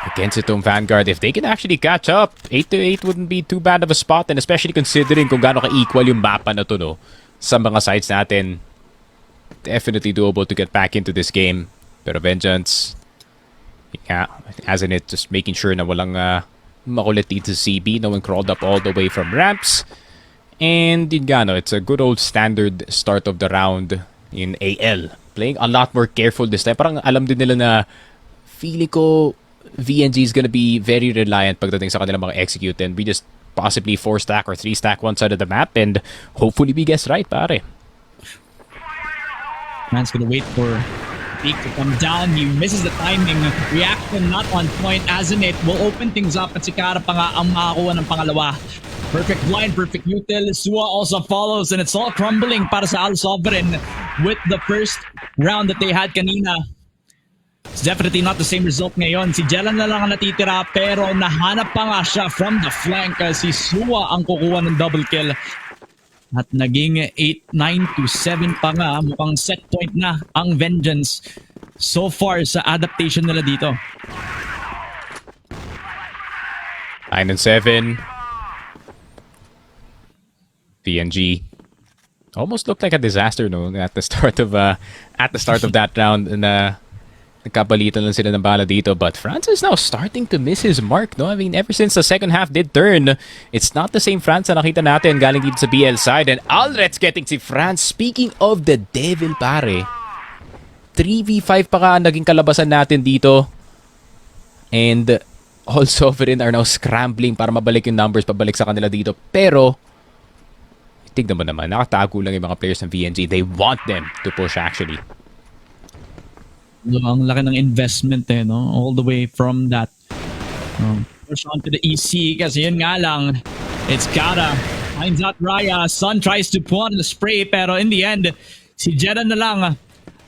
against itong Vanguard. If they can actually catch up, 8-8 wouldn't be too bad of a spot, and especially considering kung gaano ka-equal yung mapa na to, no? Sa mga sides natin, definitely doable to get back into this game. Pero Vengeance, yeah, hasn't it, just making sure na walang makulit dito sa CB. No one crawled up all the way from ramps. And yun nga, no, it's a good old standard start of the round in AL. Playing a lot more careful this time. Parang alam din nila na feeling ko VNG is gonna be very reliant pagdating sa kanilang mga execute, and we just possibly 4-stack or 3-stack one side of the map and hopefully we guess right, pare. Man's gonna wait for Peak to come down. He misses the timing. Reaction not on point. Azenit will open things up at si Kara pa nga ang makakuha ng pangalawa. Perfect blind, perfect util. Suwa also follows, and it's all crumbling para sa ALSOVEREIGN with the first round that they had kanina. It's definitely not the same result ngayon. Si Jellan na lang ang natitira, pero nahanap pa nga siya from the flank. Si Suwa ang kukuha ng double kill. At naging 8-9-7 pa nga. Mukhang set point na ang Vengeance so far sa adaptation nila dito. 9-7. PNG almost looked like a disaster, no, at the start of that round, and nagkapalitan lang sila ng bala dito. But France is now starting to miss his mark, no? I mean, ever since the second half did turn, it's not the same France na nakita natin galing dito sa BL side. And Alret's getting si France. Speaking of the devil, pare, 3v5 pa ka naging kalabasan natin dito. And ALSOVEREIGN are now scrambling para mabalik yung numbers pabalik sa kanila dito. Pero tignan mo naman, nakatago lang yung mga players ng VNG. They want them to push actually. Ang laki ng investment no? All the way from that push on to the EC kasi yun nga lang, it's Kara finds out Raya. Sun tries to put on the spray pero in the end, si Jeddah na lang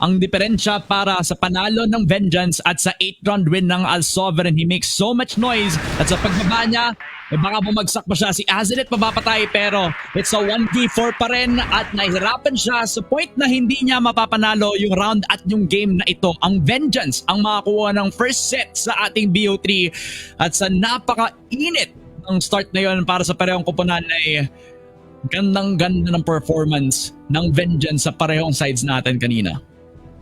ang diferensya para sa panalo ng Vengeance at sa 8th round win ng ALSOVEREIGN. He makes so much noise at sa pagbaba niya, baka bumagsak pa siya. Si Azelit mapapatay pero it's a 1v4 pa rin at nahihirapan siya sa point na hindi niya mapapanalo yung round at yung game na ito. Ang Vengeance ang makakuha ng first set sa ating BO3 at sa napaka-init ng start na yun para sa parehong koponan ay gandang-ganda ng performance ng Vengeance sa parehong sides natin kanina.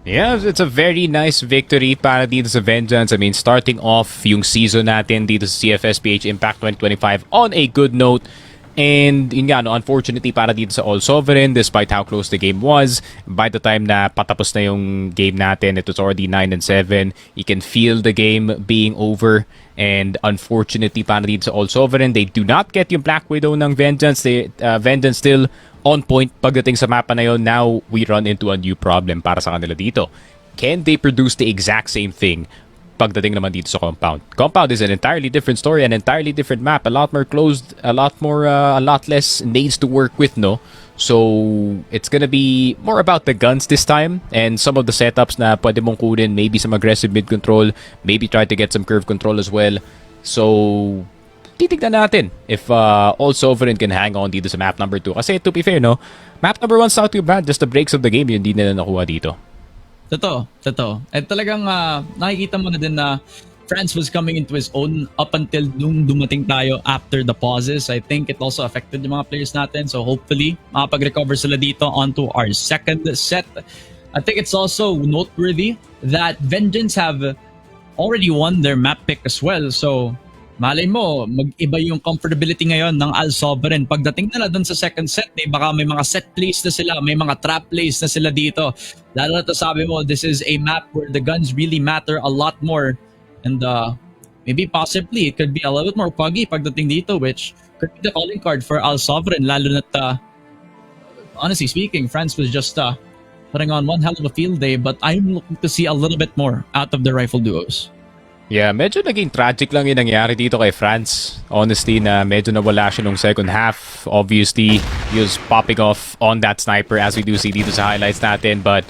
Yeah, it's a very nice victory para dito sa Vengeance. I mean, starting off yung season natin dito sa CFSPH Impact 2025 on a good note. And yun nga, no, unfortunately para dito sa ALSOVEREIGN, despite how close the game was, by the time na patapos na yung game natin, it was already 9-7. You can feel the game being over. And unfortunately para dito sa ALSOVEREIGN, they do not get yung Black Widow ng Vengeance. Vengeance still on point pagdating sa mapa na yun. Now we run into a new problem para sa kanila dito. Can they produce the exact same thing pagdating naman dito sa Compound? Compound is an entirely different story, an entirely different map, a lot more closed, a lot less nades to work with, no? So it's gonna be more about the guns this time and some of the setups na pwede mong kunin, maybe some aggressive mid control, maybe try to get some curve control as well. So titignan natin if ALSOVEREIGN can hang on dito sa map number 2. Kasi to be fair, no, map number 1's not too bad, just the breaks of the game yun hindi nila nakuha dito. Totoo. At talagang nakikita mo na din na France was coming into his own up until nung dumating tayo after the pauses. I think it also affected yung mga players natin. So hopefully, makapag-recover sila dito onto our second set. I think it's also noteworthy that Vengeance have already won their map pick as well. So malay mo, mag-iba yung comfortability ngayon ng ALSOVEREIGN. Pagdating nila dun sa second set, baka may mga set plays na sila, may mga trap plays na sila dito. Lalo na to sabi mo, this is a map where the guns really matter a lot more. And maybe possibly, it could be a little bit more puggy pagdating dito, which could be the calling card for ALSOVEREIGN. Lalo na honestly speaking, France was just putting on one hell of a field day, but I'm looking to see a little bit more out of the rifle duos. Yeah, medyo naging tragic lang yung nangyari dito kay France. Honestly, na medyo nawala siya nung second half. Obviously, he was popping off on that sniper as we do see dito sa highlights natin. But,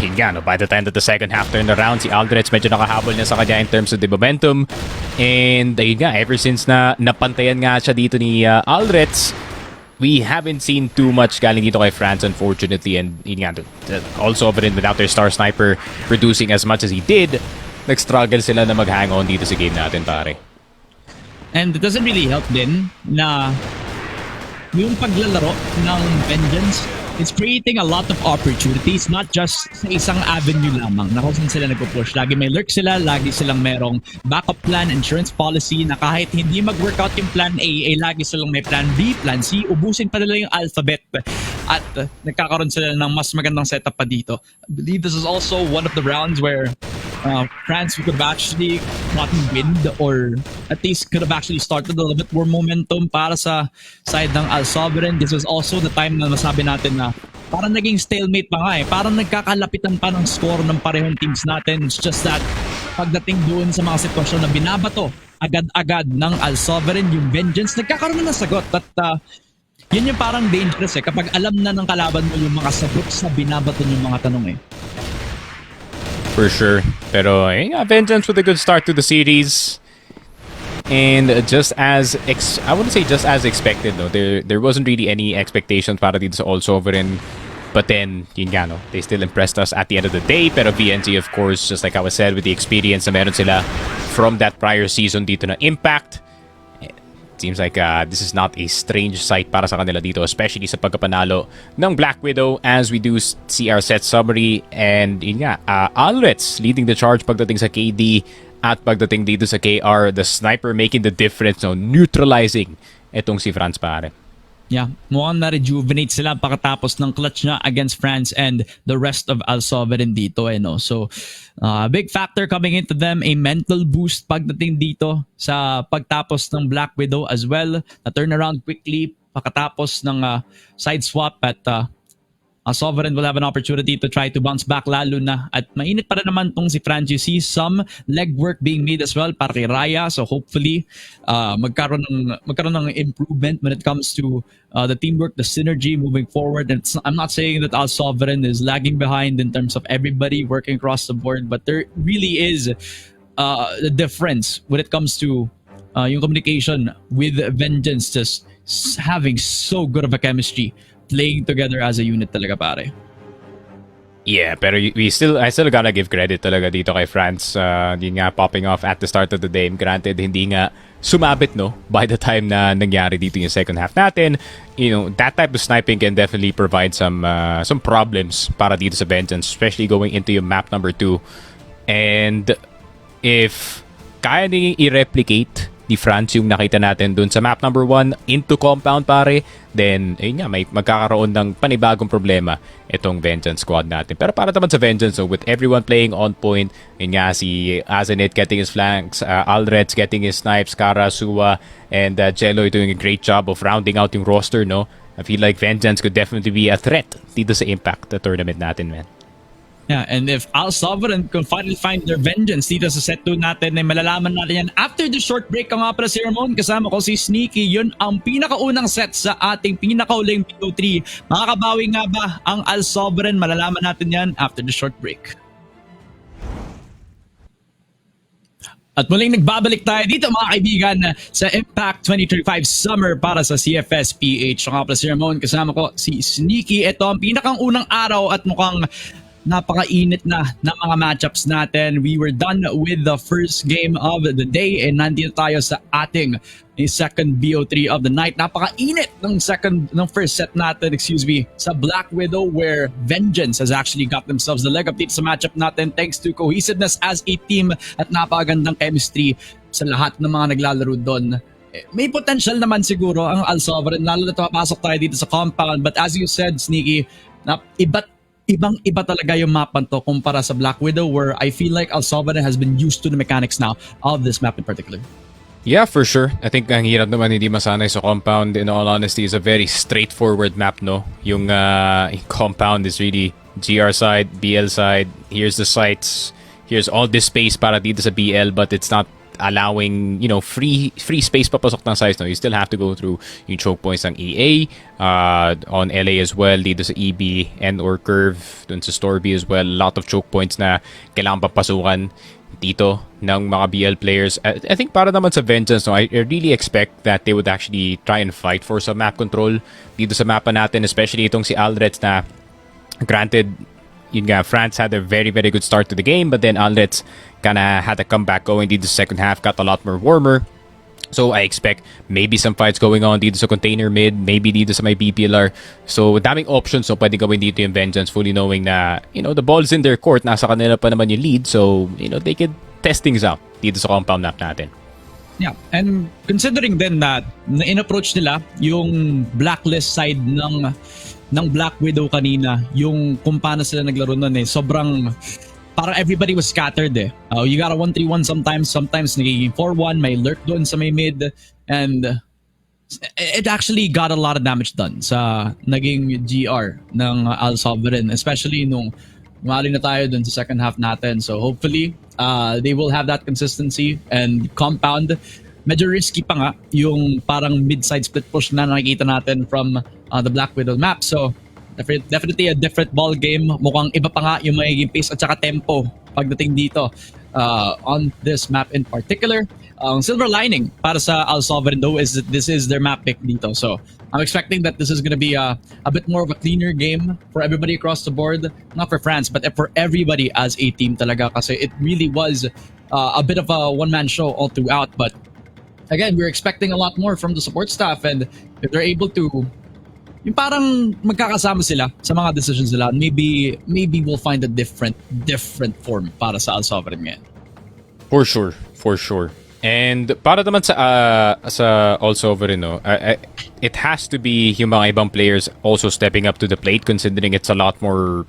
yun nga, no, by the time that the second half turned around, si Aldrich medyo nakahabol niya sa kanya in terms of the momentum. And, ayun nga, ever since na napantayan nga siya dito ni Aldrich, we haven't seen too much galing dito kay France, unfortunately. And, yun nga, ALSOVEREIGN without their star sniper producing as much as he did, nag-struggle sila na mag-hang on dito sa game natin, pare. And it doesn't really help din na yung paglalaro ng Vengeance, it's creating a lot of opportunities, not just sa isang avenue lamang na kung saan sila nagpo-push. Lagi may lurk sila, lagi silang merong backup plan, insurance policy na kahit hindi mag-workout yung plan A, lagi silang may plan B, plan C, ubusin pa nila yung alphabet at nagkakaroon sila ng mas magandang setup pa dito. I believe this is also one of the rounds where France could have actually gotten wind or at least could have actually started a little bit more momentum para sa side ng ALSOVEREIGN. This was also the time na masabi natin na parang naging stalemate pa nga parang nagkakalapitan pa ng score ng parehong teams natin. It's just that pagdating doon sa mga sitwasyon na binabato agad-agad ng ALSOVEREIGN yung Vengeance, nagkakaroon na ng sagot at yun yung parang dangerous kapag alam na ng kalaban mo yung mga sagot sa binabato yung mga tanong For sure. Pero Vengeance with a good start to the series. And just as I wouldn't say just as expected, no. There wasn't really any expectations para dito sa ALSOVEREIGN. But then, yun nga, no, they still impressed us at the end of the day. Pero VNG, of course, just like I was said, with the experience na meron sila from that prior season dito na Impact, Seems like this is not a strange sight para sa kanila dito, especially sa pagkapanalo ng Black Widow, as we do see our set summary. And yun nga, Alrets leading the charge pagdating sa KD at pagdating dito sa KR. The sniper making the difference, no? Neutralizing itong si France, pare. Yeah, mukhang na-rejuvenate sila pagkatapos ng clutch niya against France and the rest of ALSOVEREIGN dito. No? So, big factor coming into them, a mental boost pagdating dito sa pagtapos ng Black Widow as well. Na-turn around quickly pagkatapos ng side swap at ALSOVEREIGN will have an opportunity to try to bounce back lalo na. At mainit pa rin naman tong si France. You see some legwork being made as well para kay Raya. So hopefully, magkaroon ng improvement when it comes to the teamwork, the synergy moving forward. And I'm not saying that ALSOVEREIGN is lagging behind in terms of everybody working across the board. But there really is a difference when it comes to yung communication with Vengeance just having so good of a chemistry, playing together as a unit talaga, pare. Yeah, pero I still gotta give credit talaga dito kay France. Hindi nga popping off at the start of the game. Granted, hindi nga sumabit, no? By the time na nangyari dito yung second half natin, that type of sniping can definitely provide some problems para dito sa Vengeance, especially going into yung map number 2. And if kaya niyang i-replicate ni France yung nakita natin dun sa map number 1 into compound, pare, then ayun nga, may magkakaroon ng panibagong problema itong Vengeance squad natin. Pero para naman sa Vengeance, so with everyone playing on point, yun nga, si Azenit getting his flanks, Alrets getting his snipes, Kara, Suwa, and Jello doing a great job of rounding out yung roster, no? I feel like Vengeance could definitely be a threat dito sa Impact, the tournament natin, man. Yeah, and if ALSOVEREIGN can finally find their vengeance dito sa set 2 natin, ay malalaman natin yan after the short break. Ka nga pala si Ramon, kasama ko si Sneaky. Yun ang pinakaunang set sa ating pinakauling PO3. Makakabawi nga ba ang ALSOVEREIGN? Malalaman natin yan after the short break. At muling nagbabalik tayo dito, mga kaibigan, sa Impact 2035 Summer para sa CFS PH. Nga pala si Ramon, kasama ko si Sneaky. Ito ang pinakang unang araw at mukhang napakainit na ng mga matchups natin. We were done with the first game of the day and nandito tayo sa ating second BO3 of the night. Napakainit ng first set natin, sa Black Widow, where Vengeance has actually got themselves the leg up dito sa matchup natin thanks to cohesiveness as a team at napakagandang chemistry sa lahat ng mga naglalaro doon. May potential naman siguro ang ALSOVEREIGN, lalo na papasok tayo dito sa compound. But as you said, Sneaky, ibang-iba talaga yung mapan to kumpara sa Black Widow, where I feel like ALSOVEREIGN has been used to the mechanics now of this map in particular. Yeah, for sure. I think ang hirap naman hindi masanay sa compound. In all honesty, is a very straightforward map, no? Yung compound is really GR side, BL side. Here's the sites. Here's all this space para dito sa BL, but it's not allowing, free space papasok ng size, no? You still have to go through yung choke points ng EA, on LA as well, dito sa EB and or Curve, dun sa Store B as well. A lot of choke points na kailangan papasukan dito ng mga BL players. I think para naman sa Vengeance, no, I really expect that they would actually try and fight for some map control dito sa mapa natin, especially itong si Alrets na, granted, yun nga, France had a very, very good start to the game, but then Alrets kinda had a comeback going dito sa second half, got a lot more warmer. So I expect maybe some fights going on dito sa container mid, maybe dito sa may BPLR. So daming options, so pwede gawin dito yung Vengeance, fully knowing na, the ball's in their court, nasa kanila pa naman yung lead, so, they could test things out dito sa compound map natin. Yeah, and considering then that in-approach nila yung blacklist side ng Black Widow kanina, yung kung paano sila naglaro nun, sobrang para everybody was scattered. You got a 1-3-1 sometimes nagiging 4-1, may lurk doon sa may mid, and it actually got a lot of damage done sa naging GR ng ALSOVEREIGN, especially nung umali na tayo dun sa second half natin. So hopefully, they will have that consistency and compound. Medyo risky pa nga yung parang mid-side split push na nakikita natin from the Black Widow map. So definitely a different ball game. Mukhang iba pa nga yung magiging pace at saka tempo pagdating dito on this map in particular. Silver lining para sa ALSOVEREIGN though is that this is their map pick dito. So I'm expecting that this is going to be a bit more of a cleaner game for everybody across the board. Not for France, but for everybody as a team talaga. Kasi it really was a bit of a one-man show all throughout. But again, we're expecting a lot more from the support staff, and if they're able to, yung parang magkakasama sila sa mga decisions nila, maybe we'll find a different form para sa ALSOVEREIGN ngayon. For sure. And para naman sa ALSOVEREIGN, no, it has to be yung mga ibang players also stepping up to the plate, considering it's a lot more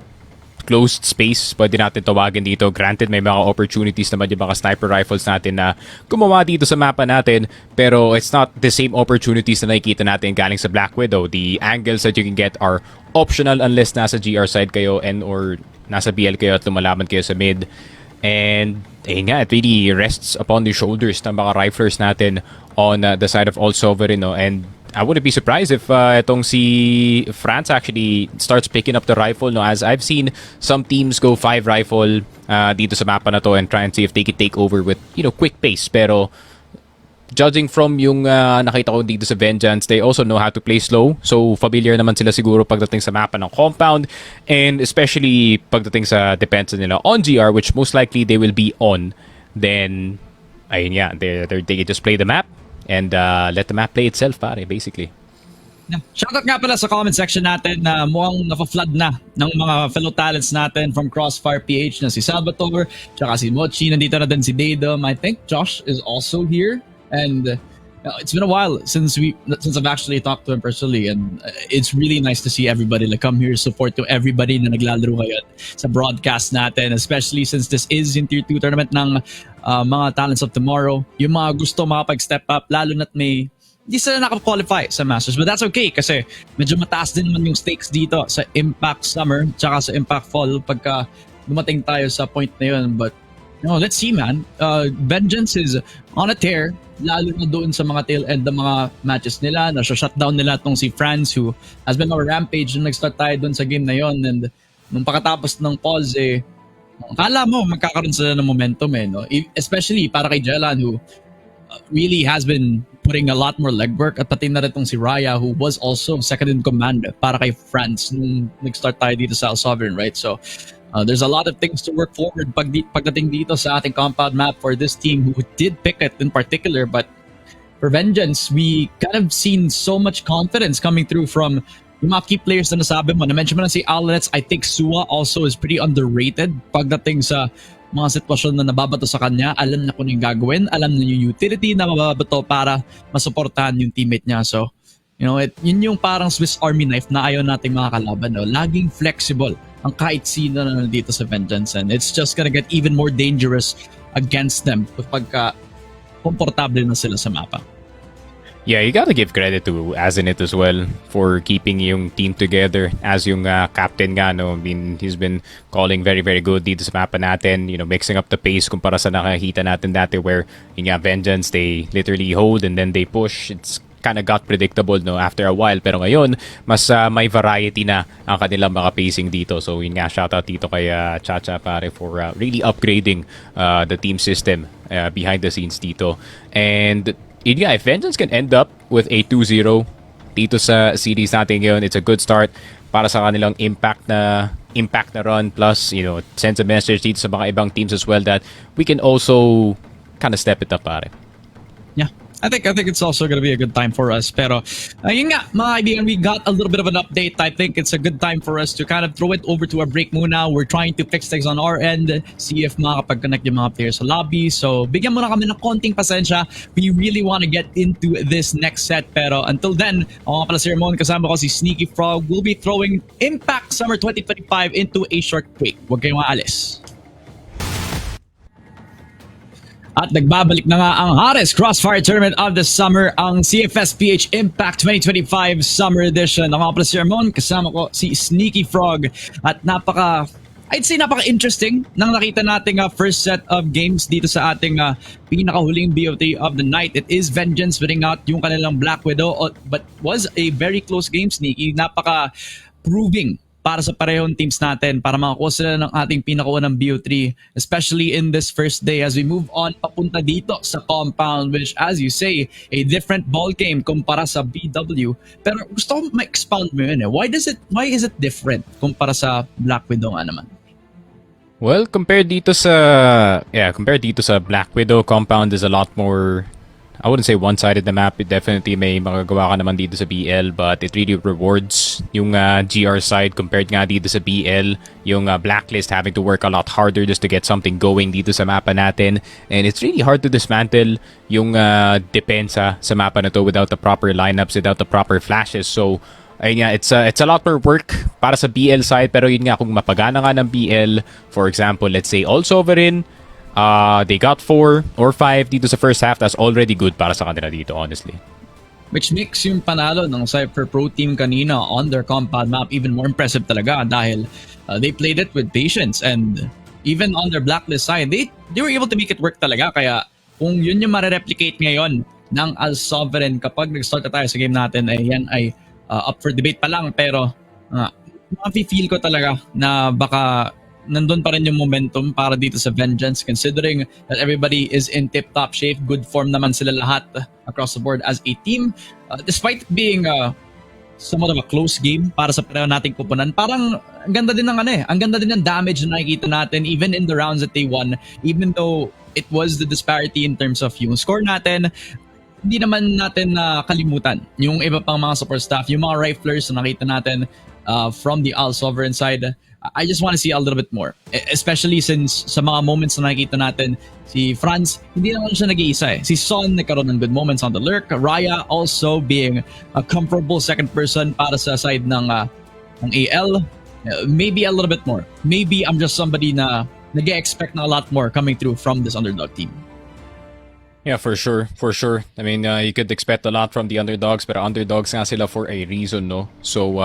closed space. Pwede natin tawagin dito. Granted, may mga opportunities naman yung mga sniper rifles natin na gumawa dito sa mapa natin, pero it's not the same opportunities na nakikita natin galing sa Black Widow. The angles that you can get are optional unless nasa GR side kayo or nasa BL kayo at lumalaban kayo sa mid. And ayun nga, it really rests upon the shoulders ng mga riflers natin on the side of ALSOVEREIGN, no? And I wouldn't be surprised if itong si France actually starts picking up the rifle, no? As I've seen some teams go 5 rifle dito sa mapa na to and try and see if they could take over with, quick pace. Pero judging from yung nakita ko dito sa Vengeance, they also know how to play slow. So, familiar naman sila siguro pagdating sa mapa ng compound, and especially pagdating sa depensa nila on GR, which most likely they will be on. Then, ayun nga, they just play the map and let the map play itself, pare, basically. Shoutout nga pala sa comment section natin na mukhang nafa-flood na ng mga fellow talents natin from Crossfire PH na si Salvatore, tsaka si Mochi, nandito na din si Daedom. I think Josh is also here. And it's been a while since I've actually talked to him personally, and it's really nice to see everybody come here, support to everybody na naglalaro ngayon sa broadcast natin, especially since this is in Tier 2 tournament ng mga talents of tomorrow. Yung mga gusto makapag-step up, lalo na't hindi sila nakaqualify sa Masters, but that's okay kasi medyo mataas din naman yung stakes dito sa Impact Summer tsaka sa Impact Fall pagka dumating tayo sa point na yun. But let's see, man. Vengeance is on a tear, lalo na doon sa mga tail end ng mga matches nila. Nasa-shutdown nila tong si France, who has been on a rampage nung nag-start tayo doon sa game na yon. And nung pagkatapos ng pause, akala mo magkakaroon sila ng momentum, no? Especially para kay Jelan, who really has been putting a lot more legwork, at pati na rin tong si Raya, who was also second in command para kay France nung nag-start tayo dito sa ALSOVEREIGN, right? So, there's a lot of things to work forward pagdating dito sa ating compound map for this team who did pick it in particular. But for Vengeance, we kind of seen so much confidence coming through from yung mga key players na nasabi mo. Na-mention mo na si Alets. I think Sua also is pretty underrated pagdating sa mga sitwasyon na nababato sa kanya. Alam na kung yung gagawin. Alam na yung utility na mababato para masuportahan yung teammate niya. So, yun yung parang Swiss Army knife na ayaw nating mga kalaban. No? Laging flexible ang kahit sino na nandito sa Vengeance, and it's just gonna get even more dangerous against them kapag komportable na sila sa mapa. Yeah, you gotta give credit to Azinit as well for keeping yung team together as yung captain nga, no? I mean, he's been calling very, very good dito sa mapa natin, mixing up the pace kumpara sa nakakita natin dati where yung Vengeance, they literally hold and then they push. It's kind of got predictable, no, after a while, pero ngayon mas may variety na ang kanilang mga pacing dito. So yun nga, shoutout dito kay Chacha, pare, for really upgrading the team system behind the scenes dito. And yun nga, if Vengeance can end up with a 2-0 dito sa series natin ngayon, it's a good start para sa kanilang impact na run, plus sends a message dito sa mga ibang teams as well that we can also kind of step it up, pare. Yeah, I think it's also going to be a good time for us. Pero yun nga, mga kaibigan, we got a little bit of an update. I think it's a good time for us to kind of throw it over to a break muna. We're trying to fix things on our end, see if makakapag-connect yung mga players sa lobby. So bigyan muna kami ng konting pasensya. We really want to get into this next set. Pero until then, ako nga pala si Ramon, kasama ko si Sneaky Frog. We'll be throwing Impact Summer 2025 into a short break. Huwag kayong maalis. At nagbabalik na nga ang hottest Crossfire Tournament of the summer, ang CFS Impact 2025 Summer Edition. Ako nga pala si Ramon, kasama ko si Sneaky Frog. At I'd say napaka-interesting nang nakita nating first set of games dito sa ating pinakahuling BOT of the night. It is Vengeance winning out yung kanilang Black Widow, but was a very close game, Sneaky. Napaka-proving para sa parehong teams natin para makakuha sila ng ating pinakaunang BO3, especially in this first day as we move on papunta dito sa compound, which, as you say, a different ball game kumpara sa BW. Pero gusto ko ma-expound mo yun. Why is it different kumpara sa Black Widow nga naman? Well, compared dito sa Black Widow, compound is a lot more I wouldn't say one-sided na map. It definitely may magagawa ka naman dito sa BL, but it really rewards yung GR side compared nga dito sa BL. Yung Blacklist having to work a lot harder just to get something going dito sa mapa natin. And it's really hard to dismantle yung depensa sa mapa na to without the proper lineups, without the proper flashes. So, ayun nga, it's a lot more work para sa BL side, pero yun nga, kung mapagana nga ng BL, for example, let's say ALSOVEREIGN, they got 4 or 5 dito sa first half. That's already good para sa kanila dito, honestly. Which makes yung panalo ng Cypher Pro team kanina on their compound map even more impressive talaga dahil they played it with patience, and even on their Blacklist side, they were able to make it work talaga. Kaya kung yun yung marereplicate ngayon ng ALSOVEREIGN kapag nag-start na tayo sa game natin, ay yan ay up for debate pa lang, pero feel ko talaga na baka nandun pa rin yung momentum para dito sa Vengeance, considering that everybody is in tip-top shape. Good form naman sila lahat across the board as a team. Despite being somewhat of a close game para sa pareho nating kupunan, parang ang ganda din ng ang ganda din ng damage na nakikita natin even in the rounds that they won, even though it was the disparity in terms of yung score natin. Hindi naman natin nakalimutan yung iba pang mga support staff, yung mga riflers na nakita natin from the ALSOVEREIGN side. I just want to see a little bit more, especially since sa mga moments na nakikita natin, si Franz, hindi naman siya nag-iisa Si Son nagkaroon ng good moments on the lurk. Raya also being a comfortable second person para sa side ng AL. Maybe a little bit more. Maybe I'm just somebody na nag-expect na a lot more coming through from this underdog team. Yeah, for sure. For sure. I mean, you could expect a lot from the underdogs, pero underdogs nga sila for a reason, no? So,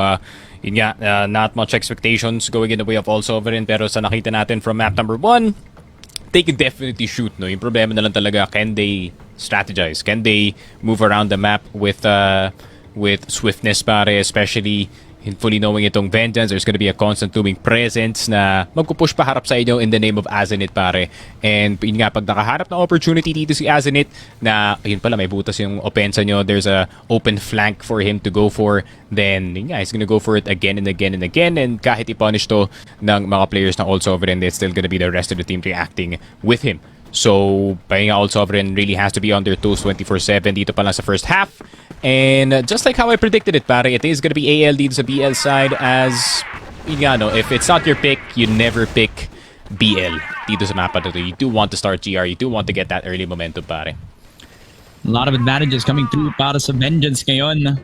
yun nga, not much expectations going in the way of ALSOVEREIGN, pero sa nakita natin from map number 1, they can definitely shoot, no? Yung problema na lang talaga, can they strategize? Can they move around the map with swiftness, pare, especially fully knowing itong Vengeance, there's gonna be a constant looming presence na magpupush pa harap sa inyo in the name of Azenit, pare. And yun nga, pag nakaharap ng opportunity dito si Azenit na, yun pala, may butas yung opensa nyo, there's a open flank for him to go for, then yun nga, he's gonna go for it again and again and again, and kahit i-punish to ng mga players ng ALSOVEREIGN, it's still gonna be the rest of the team reacting with him. So, paying ALSOVEREIGN really has to be on their toes 24/7 dito pa lang sa first half. And just like how I predicted it, pare, it is gonna be AL dito sa BL side, as, yun nga, no, if it's not your pick, you never pick BL dito sa mapa na to. You do want to start GR, you do want to get that early momentum, pare. A lot of advantages coming through para sa Vengeance ngayon.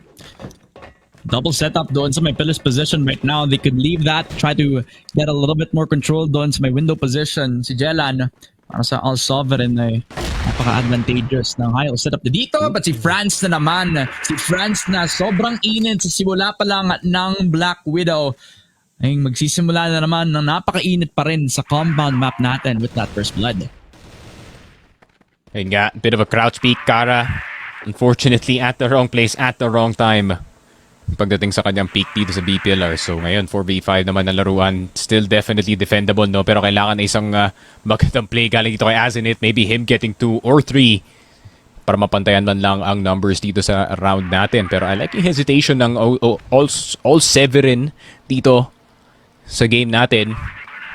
Double setup doon sa may pillars position right now. They could leave that, try to get a little bit more control doon sa may window position. Si Jelan, para sa ALSOVEREIGN ay napaka-advantageous ng high setup na dito. But si Franz na naman, si Franz na sobrang init sa simula pa lang ng Black Widow ay magsisimula na naman ng napaka-init pa rin sa compound map natin with that first blood. Ayun nga, bit of a crouch peek, Kara. Unfortunately, at the wrong place, at the wrong time. Pagdating sa kanyang peak dito sa BPLR. So ngayon, 4v5 naman na laruan. Still definitely defendable, no? Pero kailangan na isang magandang play galing dito kay Azenit. Maybe him getting 2 or 3 para mapantayan man lang ang numbers dito sa round natin. Pero I like yung hesitation ng ALSOVEREIGN dito sa game natin.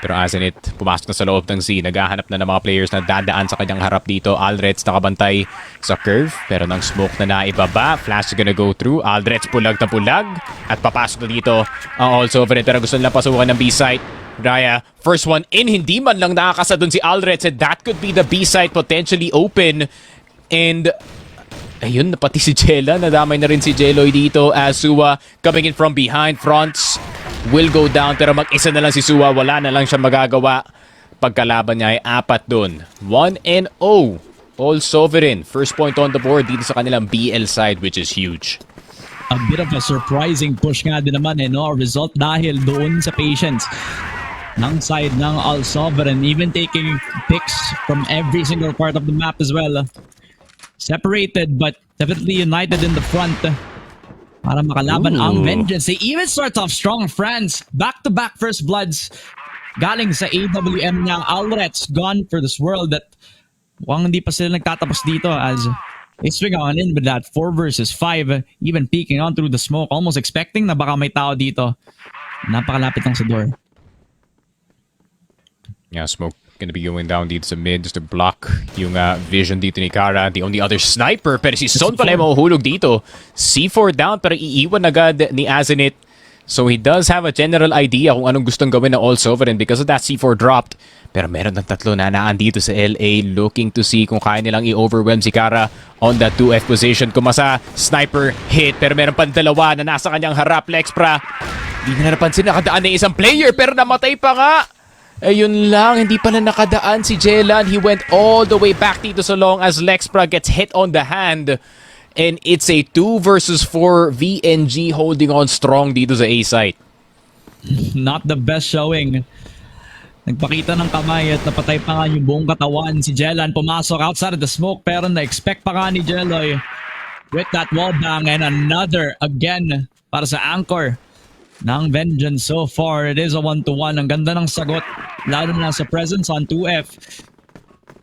Pero Azenit, pumasok na sa loob ng Z. Naghahanap na ng mga players na dadaan sa kanyang harap dito. Aldrets nakabantay sa curve. Pero nang smoke na naibaba, Flash is gonna go through. Aldrets pulag na pulag. At papasok na dito ang ALSOVEREIGN. Pero gusto nilang pasukan ng B-site. Raya, first one in. Hindi man lang nakakasa dun si Aldrets. And that could be the B-site potentially open. And ayun, pati si Jella. Nadamay na rin si Jeloy dito. As Suwa coming in from behind. Fronts will go down, pero mag-isa na lang si Suwa. Wala na lang siya magagawa. Pagkalaban niya ay 4 dun. 1-0. ALSOVEREIGN. First point on the board dito sa kanilang BL side, which is huge. A bit of a surprising push nga din naman, no? Result dahil doon sa patience ng side ng ALSOVEREIGN. Even taking picks from every single part of the map as well. Separated, but definitely united in the front. Para makalaban ang Vengeance. They even start off strong, friends. Back-to-back first bloods. Galing sa AWM niya. Aldrets gone for this world. That mukhang hindi pa sila nagtatapos dito as they swing on in with that 4 versus 5. Even peeking on through the smoke. Almost expecting na baka may tao dito. Napakalapit lang sa door. Yeah, smoke gonna be going down dito sa mid just to block yung vision dito ni Kara. The only other sniper, pero si Son pala yung mahuhulog dito. C4 down, pero iiwan agad ni Azenit. So he does have a general idea kung anong gustong gawin na ALSOVEREIGN because of that C4 dropped. Pero meron ng tatlo na naan dito sa LA looking to see kung kaya nilang i-overwhelm si Kara on that 2F position. Kumasa, sniper hit, pero meron pang dalawa na nasa kanyang harap. Lexpra, hindi na napansin nakadaan na isang player pero namatay pa nga. Ayun lang, hindi pa na nakadaan si Jelan. He went all the way back dito so long as Lexpra gets hit on the hand. And it's a 2 versus 4 VNG holding on strong dito sa A site. Not the best showing. Nagpakita ng kamay at napatay pa nga yung buong katawan. Si Jelan pumasok outside of the smoke pero na-expect pa nga ni Jeloy with that wall bang and another again para sa anchor ng Vengeance. So far, it is a 1-1. Ang ganda ng sagot lalo na sa presence on 2F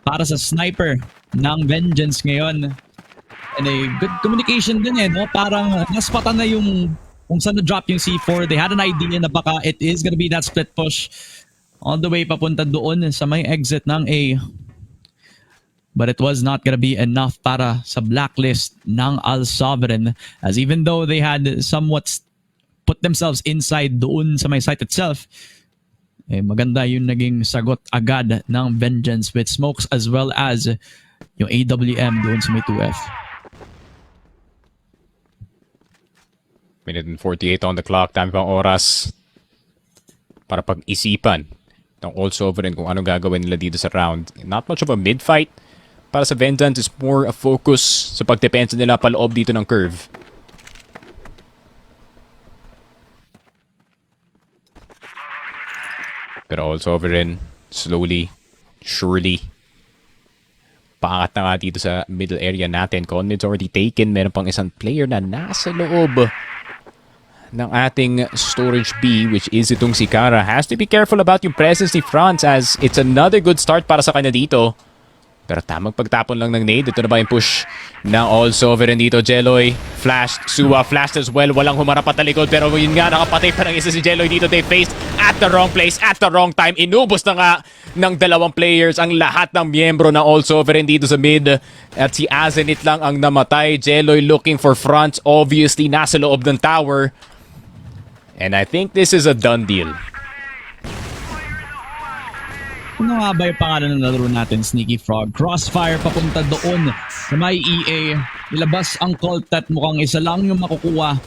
para sa sniper ng Vengeance ngayon. And a good communication din no? Parang naspatan na yung kung saan na-drop yung C4. They had an idea na baka it is gonna be that split push all the way papunta doon sa may exit ng A. But it was not gonna be enough para sa blacklist ng ALSOVEREIGN, as even though they had somewhat put themselves inside doon sa may site itself, maganda yung naging sagot agad ng Vengeance with smokes as well as yung AWM doon sa may 2F. Minute and 48 on the clock. Dami pang oras para pag-isipan ng ALSOVEREIGN kung anong gagawin nila dito sa round. Not much of a mid-fight para sa Vengeance. Is more a focus sa pagdepensa nila paloob dito ng curve. Pero ALSOVEREIGN slowly, surely paangat na nga dito sa middle area natin. Conmid's already taken. Meron pang isang player na nasa loob ng ating storage B, which is itong si Kara. Has to be careful about yung presence ni Franz as it's another good start para sa kanya dito. Pero tamang pagtapon lang ng nade. Ito na ba yung push ng ALSOVEREIGN dito? Jeloy flashed. Suwa flashed as well. Walang humarap at talikod. Pero yun nga, nakapatay pa ng isa si Jeloy dito. They faced at the wrong place, at the wrong time. Inubos na nga ng dalawang players ang lahat ng miyembro ng ALSOVEREIGN dito sa mid. At si Azenit lang ang namatay. Jeloy looking for Franz. Obviously, nasa loob ng tower. And I think this is a done deal. Ano nga ba yung pangalan ng laro natin, Sneaky Frog? Crossfire papunta doon sa may EA. Ilabas ang Colt at mukhang isa lang yung makukuha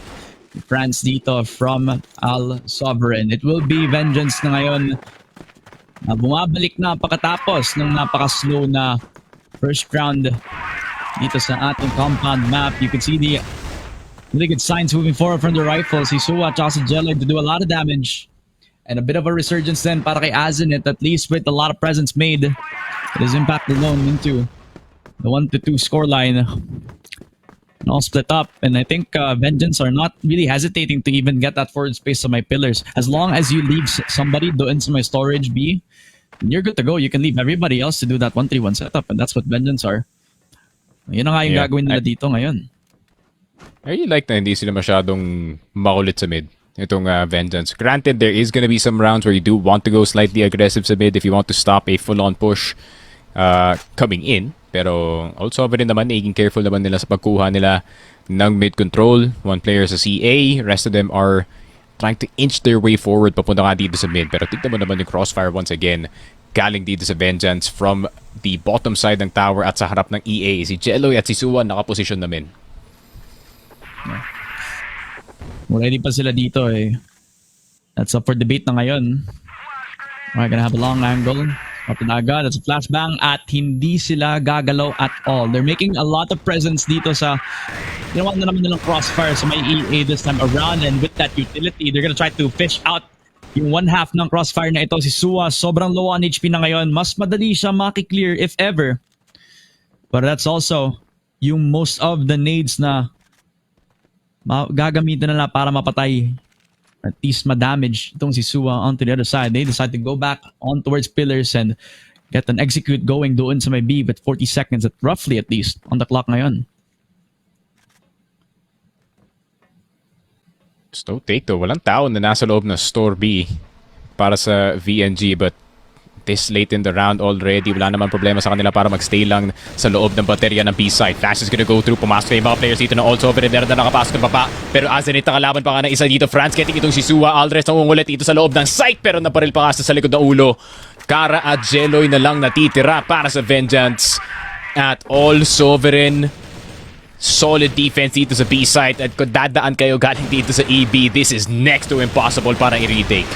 ni France dito from ALSOVEREIGN. It will be Vengeance na ngayon na bumabalik na pagkatapos ng napaka-slow na first round dito sa ating compound map. You can see the really good signs moving forward from the rifles. Si Suwa at si Jeloy to do a lot of damage. And a bit of a resurgence then para kay Azenit, at least with a lot of presence made. It has impacted alone into the 1-2 scoreline. And all split up. And I think Vengeance are not really hesitating to even get that forward space on my pillars. As long as you leave somebody doon sa my storage B, you're good to go. You can leave everybody else to do that 1-3-1 setup. And that's what Vengeance are. Yun na nga yung gagawin nila dito ngayon. I really like na hindi sila masyadong makulit sa mid. Itong Vengeance. Granted, there is gonna be some rounds where you do want to go slightly aggressive sa mid if you want to stop a full-on push coming in. Pero ALSOVEREIGN naman, naging careful naman nila sa pagkuha nila ng mid control. One player sa CA, rest of them are trying to inch their way forward papunta nga dito sa mid. Pero tignan mo naman yung crossfire once again. Galing dito sa Vengeance from the bottom side ng tower at sa harap ng EA. Si Jeloy at si Suwa nakaposisyon namin. Ready pa sila dito That's up for debate na ngayon. We're gonna have a long angle. Matinaga, that's a flashbang at hindi sila gagalaw at all. They're making a lot of presence dito sa ginawa na naman nilang crossfire sa may EA this time around, and with that utility, they're gonna try to fish out yung one half ng crossfire na ito. Si Suwa, sobrang low on HP na ngayon. Mas madali siya maki-clear if ever. But that's also yung most of the nades na gagamitin nila para mapatay, at least ma-damage itong si Suwa onto the other side. They decide to go back on towards pillars and get an execute going doon sa may B with 40 seconds at roughly at least on the clock ngayon. Slow take though. Walang tao na nasa loob ng store B para sa VNG, but this late in the round already. Wala naman problema sa kanila para magstay lang sa loob ng baterya ng B-side. Flash is gonna go through. Pumasok yung mga players dito na ALSOVEREIGN. Meron na nakapasok ng baba. Pero Azenit nakalaban pa nga na isa dito. France getting itong si Sua. Aldres nangungulit dito sa loob ng site. Pero naparil pa nga sa likod ng ulo. Kara at Jeloy na lang natitira para sa Vengeance. At ALSOVEREIGN. Solid defense dito sa B-side. At kung dadaan kayo galing dito sa EB, this is next to impossible para i-retake.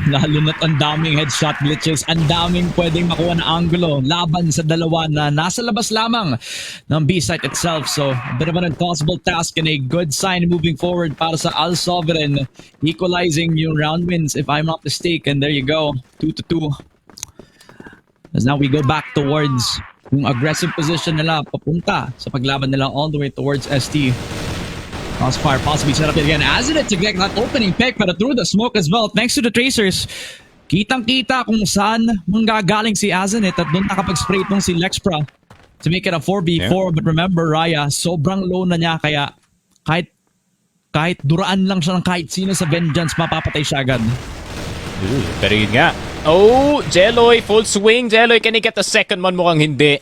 Lalo na't ang daming headshot glitches, ang daming pwedeng makuha na angulo laban sa dalawa na nasa labas lamang ng B-site itself. So, a bit of an impossible task and a good sign moving forward para sa ALSOVEREIGN. Equalizing yung round wins, if I'm not mistaken. There you go, 2-2. As now we go back towards yung aggressive position nila papunta sa paglaban nila all the way towards ST. Crossfire possibly set up again. Azenit to get that opening pick pero through the smoke as well. Thanks to the tracers, kitang-kita kung saan manggagaling si Azenit at doon nakapag-spray itong si Lexpra to make it a 4v4. Yeah. But remember, Raya, sobrang low na niya kaya kahit duraan lang siya ng kahit sino sa Vengeance, mapapatay siya agad. Pero yun nga. Oh, Jeloy, full swing. Jeloy, can he get the second one? Mukhang hindi.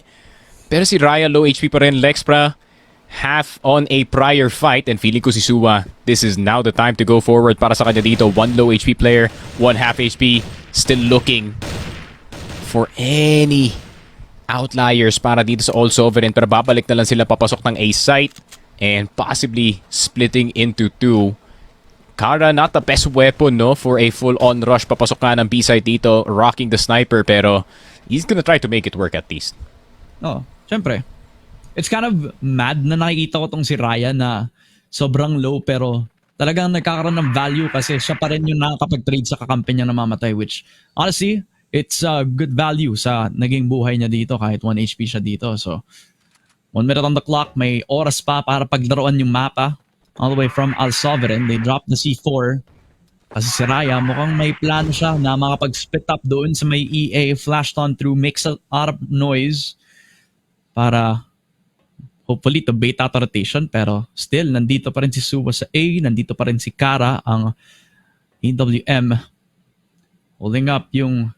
Pero si Raya, low HP pa rin. Lexpra, half on a prior fight, and feeling ko si Sua, this is now the time to go forward para sa kanya dito. One low HP player, one half HP, still looking for any outliers para dito sa ALSOVEREIGN, pero babalik na lang sila papasok ng A site and possibly splitting into two. Kara, not the best weapon, no, for a full-on rush. Papasok nga ng B site dito, rocking the sniper, pero he's gonna try to make it work at least. Oh, syempre. It's kind of mad na nakikita ko tong si Raya na sobrang low pero talagang nagkakaroon ng value kasi siya pa rin yung nakakapag-trade sa kakampi niya na mamatay, which honestly, it's a good value sa naging buhay niya dito kahit 1 HP siya dito. So, 1 minute on the clock, may oras pa para paglaruan yung mapa all the way from ALSOVEREIGN. They drop the C4 kasi si Raya mukhang may plano siya na makapag-split up doon sa may EA, flashed on through, makes a lot of noise para hopefully to bait out rotation, pero still, nandito pa rin si Sua sa A, nandito pa rin si Kara, ang EWM. Holding up yung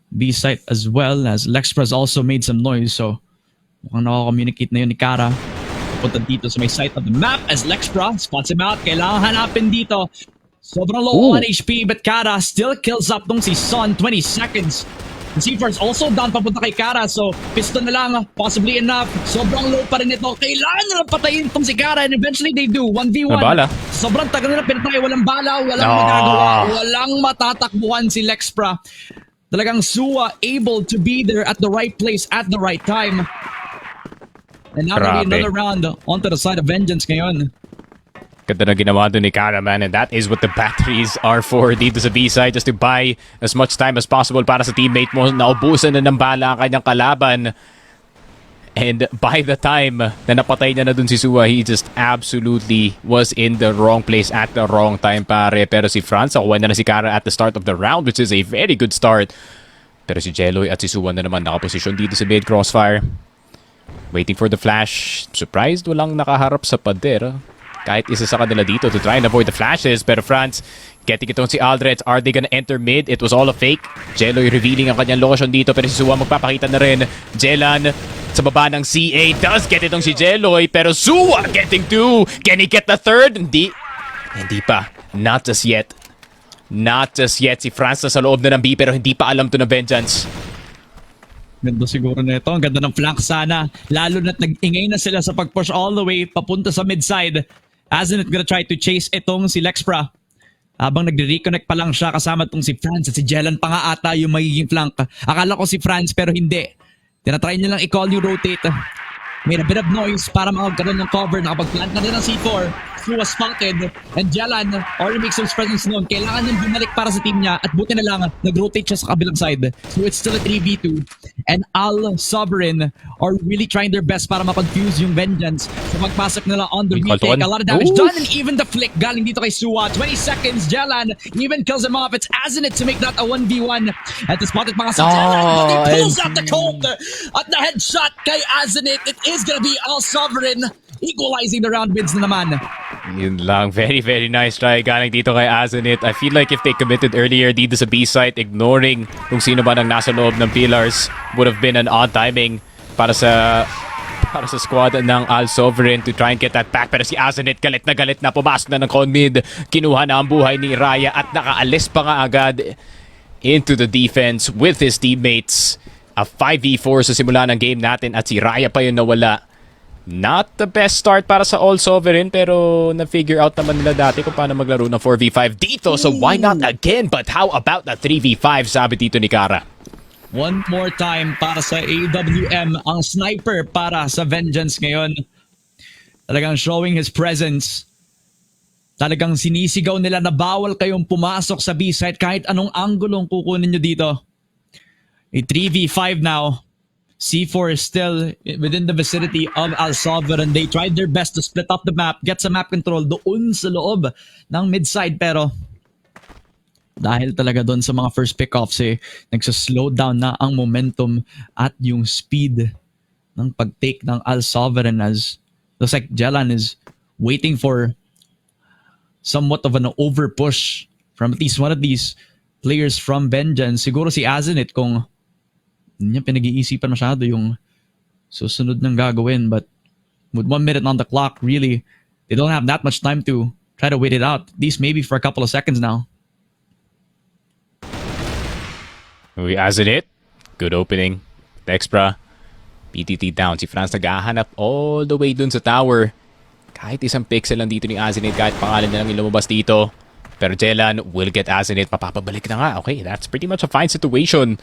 B site as well, as Lexpra's also made some noise, so mukhang nakaka-communicate na yun ni Kara. Punta dito sa may site of the map as Lexpra spots him out. Kailangan hanapin dito. Sobrang low on HP, but Kara still kills up nung si Son, 20 seconds. The C4 is also down papunta kay Kara, so piston na lang, possibly enough. Sobrang low pa rin ito. Kailangan na lang patayin itong si Kara and eventually they do. 1v1. Bala. Sobrang tagal na pinatay. Walang bala, walang magagawa, walang matatakbuhan si Lexpra. Talagang Sua able to be there at the right place at the right time. And now maybe another round onto the side of Vengeance ngayon. Ganda na ginawa doon ni Kara, man, and that is what the batteries are for dito sa B-side, just to buy as much time as possible para sa teammate mo. Naubusan na ng bala ang kanyang kalaban, and by the time na napatay niya na doon si Sua, he just absolutely was in the wrong place at the wrong time, pare. Pero si France, nakuha na si Kara at the start of the round, which is a very good start. Pero si Jeloy at si Sua na naman nakaposisyon dito sa mid crossfire, waiting for the flash. Surprised walang nakaharap sa pader kahit isa sa kanila dito to try and avoid the flashes. Pero France, getting itong si Aldrich. Are they gonna enter mid? It was all a fake. Jeloy revealing ang kanyang location dito, pero si Sua magpapakita na rin. Jelan sa baba ng CA does get itong si Jeloy, pero Sua getting two. Can he get the third? Hindi pa. Not just yet. Not just yet. Si France na sa loob na ng B, pero hindi pa alam to na Vengeance. Ganda siguro na ito. Ang ganda ng flank sana. Lalo na't nag-ingay na sila sa pag-push all the way papunta sa mid-side. Azenit gonna try to chase itong si Lexpra. Habang nagre-reconnect pa lang siya kasama itong si France at si Jelan pa nga ata yung magiging flank. Akala ko si France pero hindi. Tinatry niya lang i-call yung rotate. Made a bit of noise para makagkaroon ng cover. Nakapag-plant na rin ng C4. Sua spotted. And Jelan already makes some presence noon. Kailangan niyang bumalik para sa team niya. At buti na lang, nag-rotate siya sa kabilang side. So it's still a 3v2. And ALSOVEREIGN are really trying their best para mapag-fuse yung Vengeance. So magpasok nila on the retake. A lot of damage done. And even the flick galing dito kay Sua. 20 seconds. Jelan even kills him off. It's Azenit to make that a 1v1. At the spotted pa nga si Jelan. But he pulls out the cold. At the headshot kay Azenit. It is gonna be ALSOVEREIGN equalizing the round bids na naman. Yun lang. Very, very nice try galing dito kay Azenit. I feel like if they committed earlier dito sa B site, ignoring kung sino ba nang nasa loob ng pillars, would have been an odd timing para sa squad ng ALSOVEREIGN to try and get that back. Pero si Azenit galit na pumasok na ng con mid. Kinuha na ang buhay ni Raya at nakaalis pa nga agad into the defense with his teammates. A 5v4 sa simula ng game natin at si Raya pa yung nawala. Not the best start para sa ALSOVEREIGN pero na-figure out naman nila dati kung paano maglaro ng 4v5 dito. So why not again? But how about the 3v5 sabi dito ni Kara? One more time para sa AWM, ang sniper para sa Vengeance ngayon. Talagang showing his presence. Talagang sinisigaw nila na bawal kayong pumasok sa B-site kahit anong anggulong kukunin nyo dito. A 3v5 now. C4 is still within the vicinity of ALSOVEREIGN. They tried their best to split up the map, get some map control doon sa loob ng mid-side pero dahil talaga doon sa mga first pick-offs nagsaslow down na ang momentum at yung speed ng pag-take ng ALSOVEREIGN as looks like Jelan is waiting for somewhat of an over-push from at least one of these players from Vengeance. Siguro si Azenit kung hindi niya pinag-iisipan masyado yung susunod ng gagawin. But with 1 minute on the clock, really, they don't have that much time to try to wait it out. At least maybe for a couple of seconds now. We Azenit. Good opening. Dexpra. PTT down. Si Franz nag-ahanap all the way dun sa tower. Kahit isang pixel lang dito ni Azenit, kahit pangalan na lang yung lumabas dito. Pero Jelan will get Azenit. Papapabalik na nga. Okay, that's pretty much a fine situation.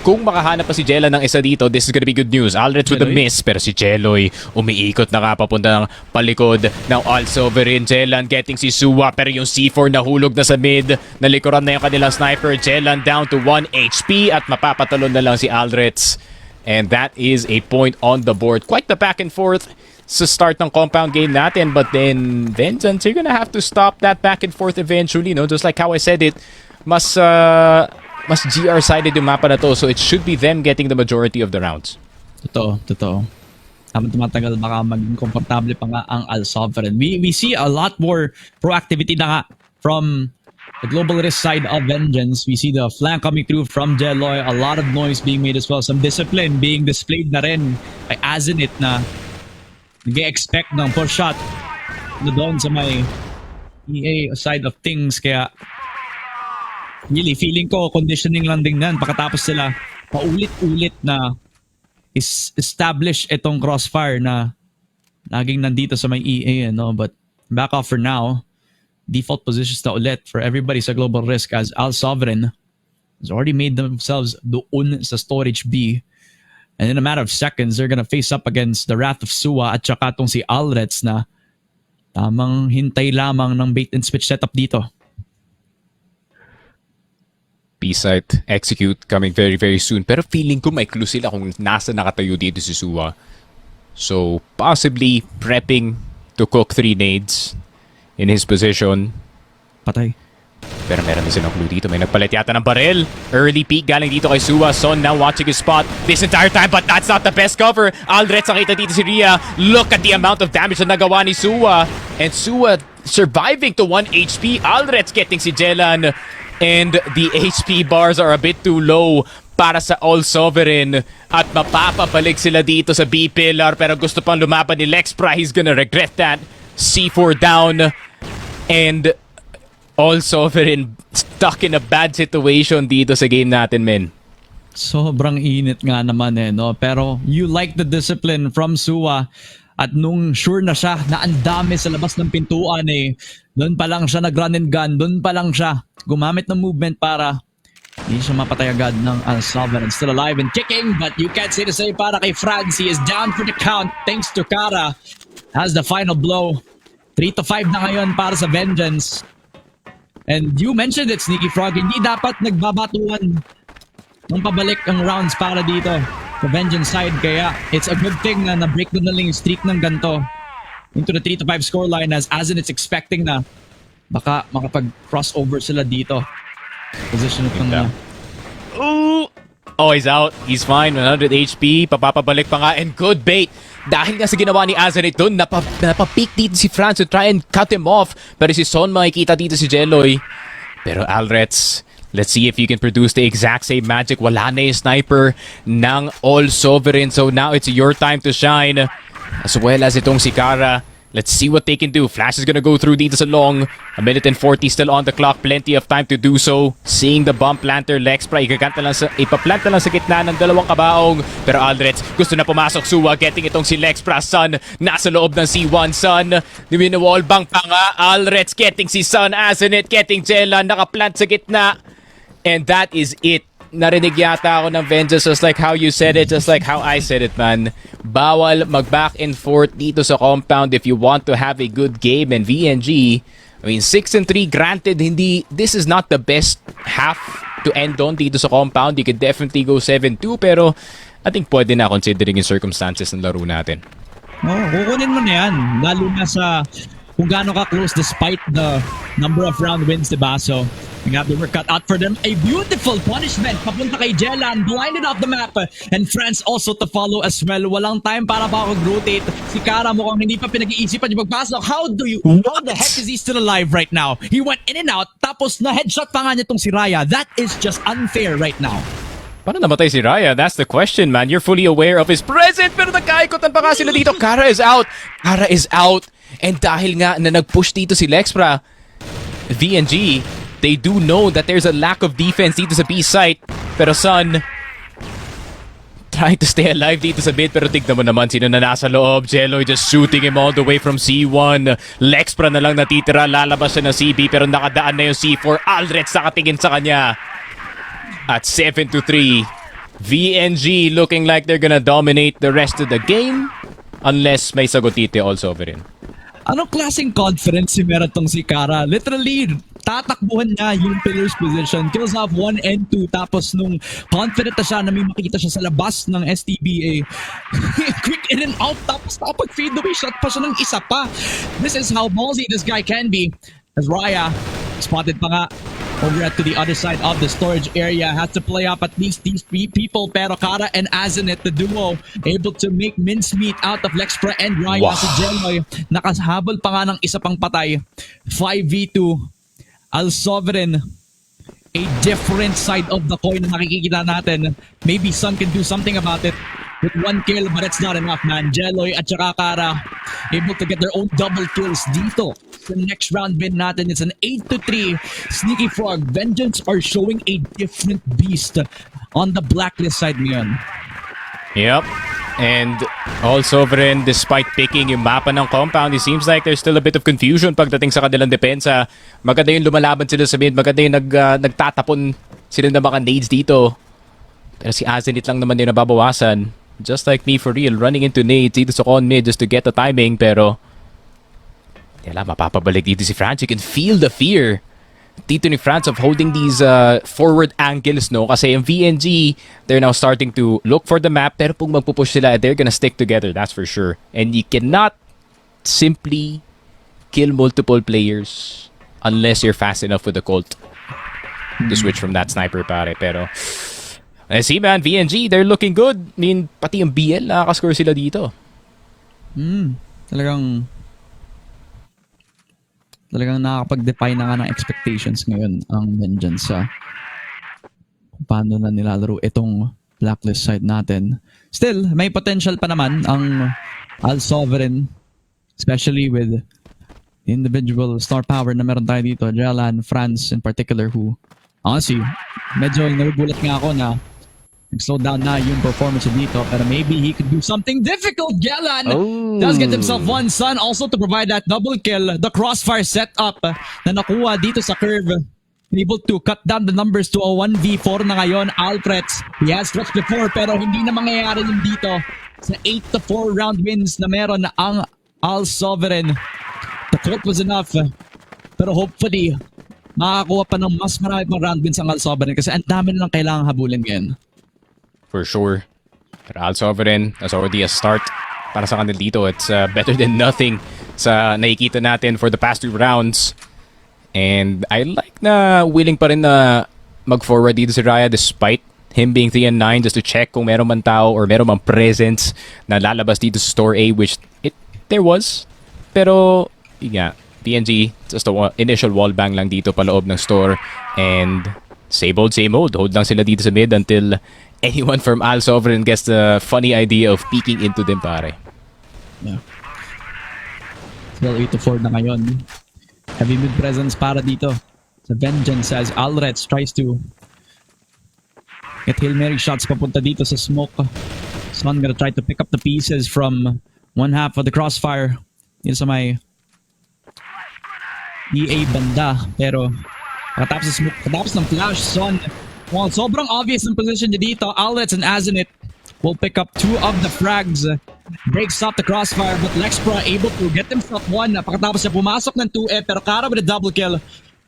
Kung makahanap pa si Jelan ng isa dito, this is gonna be good news. Aldrich with the miss, pero si Jeloy umiikot na nga papunta ng palikod ng ALSOVEREIGN. Jelan getting si Suwa, pero yung C4 nahulog na sa mid. Nalikuran na yung kanilang sniper. Jelan down to 1 HP at mapapatalon na lang si Aldrich. And that is a point on the board. Quite the back and forth sa start ng compound game natin, but then Vengeance, you're gonna have to stop that back and forth eventually, no? Just like how I said it, mas GR-sided yung mapa na to, so it should be them getting the majority of the rounds. Totoo. Habang tumatagal, baka maging komportable pa nga ang ALSOVEREIGN. We see a lot more proactivity na nga from the global risk side of Vengeance. We see the flank coming through from Jeloy. A lot of noise being made as well. Some discipline being displayed na rin by Azenit na nag-expect ng push shot na doon sa may EA side of things. Kaya really, feeling ko, conditioning lang din yan. Pagkatapos sila, paulit-ulit na establish itong crossfire na laging nandito sa may EA. No? But back off for now. Default positions na ulit for everybody sa global risk as ALSOVEREIGN has already made themselves doon sa storage B. And in a matter of seconds, they're gonna face up against the Wrath of Suwa at saka tong si Alrets na tamang hintay lamang ng bait and switch setup dito. B-site execute coming very, very soon. Pero feeling ko may clue sila kung nasa nakatayo dito si Suwa. So, possibly prepping to cook 3 nades in his position. Patay. Pero meron din silang clue dito. May nagpalit yata ng baril. Early peek galing dito kay Suwa. Son now watching his spot this entire time, but that's not the best cover. Aldrich nakita dito si Ria. Look at the amount of damage na nagawa ni Suwa. And Suwa surviving to 1 HP. Aldrich getting si Jelan. And the HP bars are a bit too low para sa ALSOVEREIGN. At mapapabalik sila dito sa B-pillar. Pero gusto pang lumaban ni Lexpra. He's gonna regret that. C4 down. And ALSOVEREIGN stuck in a bad situation dito sa game natin, men. Sobrang init nga naman no? Pero you like the discipline from Suwa. At nung sure na siya na ang dami sa labas ng pintuan doon pa lang siya nag-run and gun. Doon pa lang siya gumamit ng movement para hindi siya mapatay agad ng ALSOVEREIGN. Still alive and kicking, but you can't say the same para kay Franz. He is down for the count thanks to Kara. Has the final blow. 3-5 na ngayon para sa Vengeance. And you mentioned it, Sneaky Frog. Hindi dapat nagbabatuan ng pabalik ang rounds para dito sa Vengeance side. Kaya it's a good thing na na-break doon na lang yung streak ng ganito into the 3-5 scoreline as it's expecting na baka makapag-crossover sila dito. Position itong Ooh! Oh, he's out. He's fine. 100 HP. Papapabalik pa nga. And good bait Dahil nga sa ginawa ni Azaret doon, napapick dito si Franz to try and cut him off. Pero si Son makikita dito si Jeloy. Pero Alrets, let's see if you can produce the exact same magic. Wala na yung sniper ng All Sovereign. So now it's your time to shine. As well as itong si Kara. Let's see what they can do. Flash is gonna go through dito sa long. 1 minute and 40 still on the clock. Plenty of time to do so. Seeing the bomb planter, Lexpra, ipaplant na lang sa gitna ng dalawang kabaong. Pero Aldrich, gusto na pumasok. Suwa, getting itong si Lexpra. Sun, nasa loob ng C1. Sun, wallbang pa nga. Aldrich, getting si Sun. Asinit, getting Jella. Nakaplant sa gitna. And that is it. Narinig yata ako ng Vengeance just like how you said it, just like how I said it, man. Bawal mag-back and forth dito sa compound if you want to have a good game. And VNG, I mean, 6-3, granted, this is not the best half to end on dito sa compound. You could definitely go 7-2, pero I think pwede na considering yung circumstances ng laro natin. Kukunin mo na yan. Lalo na sa kung gaano ka close despite the number of round wins, diba? So, we have the work cut out for them. A beautiful punishment papunta kay Jelan, blinded off the map, and France also to follow as well. Walang time para rotate. Si Kara mukhang hindi pa pinag-iisipan yung pagpasok. How the heck is he still alive right now? He went in and out, tapos na headshot pa nga niya tong si Raya. That is just unfair right now. Paano namatay si Raya? That's the question, man. You're fully aware of his presence, pero nagkaikotan pa nga sila dito. Kara is out. Kara is out. And dahil nga na nag-push dito si Lexpra, VNG, they do know that there's a lack of defense dito sa B site. Pero Sun, trying to stay alive dito sa mid. Pero tignan mo naman sino na nasa loob. Jeloy just shooting him all the way from C1. Lexpra na lang natitira. Lalabas siya ng CB pero nakadaan na yung C4. Aldrich nakatingin sa kanya. At 7-3, VNG looking like they're gonna dominate the rest of the game. Unless may sagotite All Sovereign. Anong klaseng confidence si meron tong si Kara? Literally, tatakbuhan niya yung pillar's position. Kills off 1 and 2. Tapos nung confident na siya na may makikita siya sa labas ng STBA, quick in and out. Tapos nakapag-fade away shot pa siya ng isa pa. This is how ballsy this guy can be. As Raya, spotted pa nga over to the other side of the storage area. Has to play up at least these 3 people. Pero Kara and Azanet, the duo, able to make mincemeat out of Lexpra and Raya. Wow. Si Jeloy, nakahabol pa nga ng isa pang patay. 5v2. ALSOVEREIGN, a different side of the coin na nakikita natin. Maybe Sun can do something about it with 1 kill, but it's not enough, man. Jeloy at saka Kara able to get their own double kills dito. The next round win natin, it's an 8-3. Sneaky Frog, Vengeance are showing a different beast on the blacklist side ngayon. Yep. And All Sovereign, despite picking yung mapa ng compound, it seems like there's still a bit of confusion pagdating sa kanilang depensa. Maganda yung lumalaban sila sa mid, maganda yung nagtatapon sila ng mga nades dito. Pero si Azenit lang naman yung nababawasan. Just like me for real, running into nades dito sa con mid just to get the timing, pero wala, mapapabalik dito si France. You can feel the fear dito ni France of holding these forward angles, no? Kasi yung VNG, they're now starting to look for the map, pero kung magpupush sila, they're gonna stick together, that's for sure. And you cannot simply kill multiple players unless you're fast enough with the Colt to switch from that sniper, pare. Pero I see, man, VNG, they're looking good. I mean, pati yung BL, nakakascore sila dito. Talagang nakakapag-define na nga ng expectations ngayon ang Vengeance sa kung paano na nilalaro itong blacklist side natin. Still, may potential pa naman ang ALSOVEREIGN, especially with the individual star power na meron tayo dito. Jalan, France in particular, who honestly, medyo nagugulat nga ako na nag-slow down na yung performance dito, pero maybe he could do something difficult. Jalan does get himself 1 Sun also to provide that double kill. The crossfire setup na nakuha dito sa curve, able to cut down the numbers to a 1v4 na ngayon. Alfred, he has stretched before, pero hindi na mangyayari yun dito sa 8-4 round wins na meron ang ALSOVEREIGN. The court was enough, pero hopefully makakuha pa ng mas marami pang round wins ang ALSOVEREIGN kasi ang dami nilang kailangang habulin ngayon. For sure. Pero ALSOVEREIGN, that's already a start para sa kanila dito. It's better than nothing sa nakikita natin for the past 2 rounds. And I like na willing pa rin na mag-forward dito si Raya despite him being 3 and 9 just to check kung meron man tao or meron man presence na lalabas dito sa store A, which there was. Pero yun nga, PNG just a initial wall bang lang dito paloob ng store, and same old hold lang sila dito sa mid until anyone from ALSOVEREIGN gets the funny idea of peeking into them, pare. Yeah. Still 8-4 na ngayon. Heavy mid presence para dito sa Vengeance as Alrets tries to get Hail Mary shots papunta dito sa smoke. Son gonna try to pick up the pieces from one half of the crossfire dito sa may EA banda. Pero katapos sa smoke, katapos ng flash, Son, well, sobrang obvious ng position niya dito. Alrets and Azenit will pick up 2 of the frags. Breaks up the crossfire, but Lexpro able to get himself 1. Napakatapos niya pumasok ng 2 pero Kara with a double kill.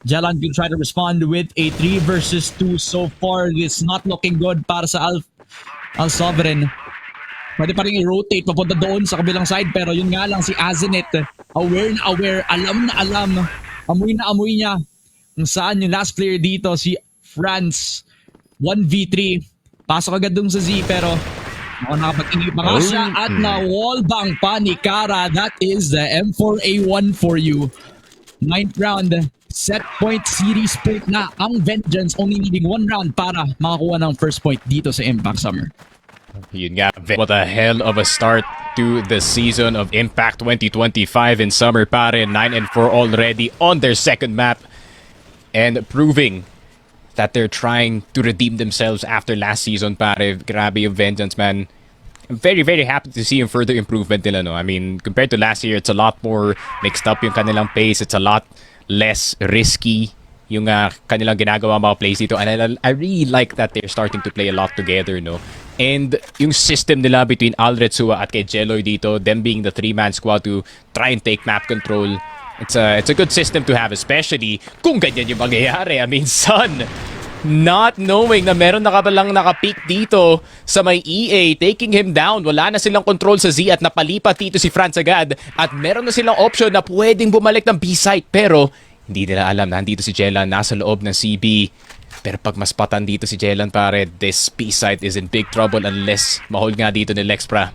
Jelan will try to respond with a 3 versus 2 so far. It's not looking good para sa ALSOVEREIGN. Pwede pa rin i-rotate papunta doon sa kabilang side, pero yun nga lang si Azenit, aware na aware, alam na alam, amoy na amoy niya kung saan yung last player dito, si France. 1v3, pasok agad dun sa Z, pero nakapag-ingip pa nga siya at na-wallbang pa ni Kara. That is the M4A1 for you. 9th round, set point series point na ang Vengeance, only needing 1 round para makakuha ng first point dito sa Impact Summer. Yun nga, what a hell of a start to the season of Impact 2025 in summer, pare. 9-4 already on their second map, and proving that they're trying to redeem themselves after last season, pare. Grabe yung Vengeance, man. I'm very, very happy to see yung further improvement nila, no? I mean, compared to last year, it's a lot more mixed up yung kanilang pace. It's a lot less risky yung kanilang ginagawa mga plays dito. And I really like that they're starting to play a lot together, no? And yung system nila between Alretsua at kay Jeloy dito, them being the 3-man squad to try and take map control, it's a good system to have, especially kung ganyan yung mangyayari. I mean, son, not knowing na meron na kabalang nakapeak dito sa may EA, taking him down. Wala na silang control sa Z at napalipat dito si France agad. At meron na silang option na pwedeng bumalik ng B-site. Pero hindi nila alam na nandito si Jelan, nasa loob ng CB. Pero pag maspatan dito si Jelan, pare, this B-site is in big trouble unless mahol nga dito ni Lexpra.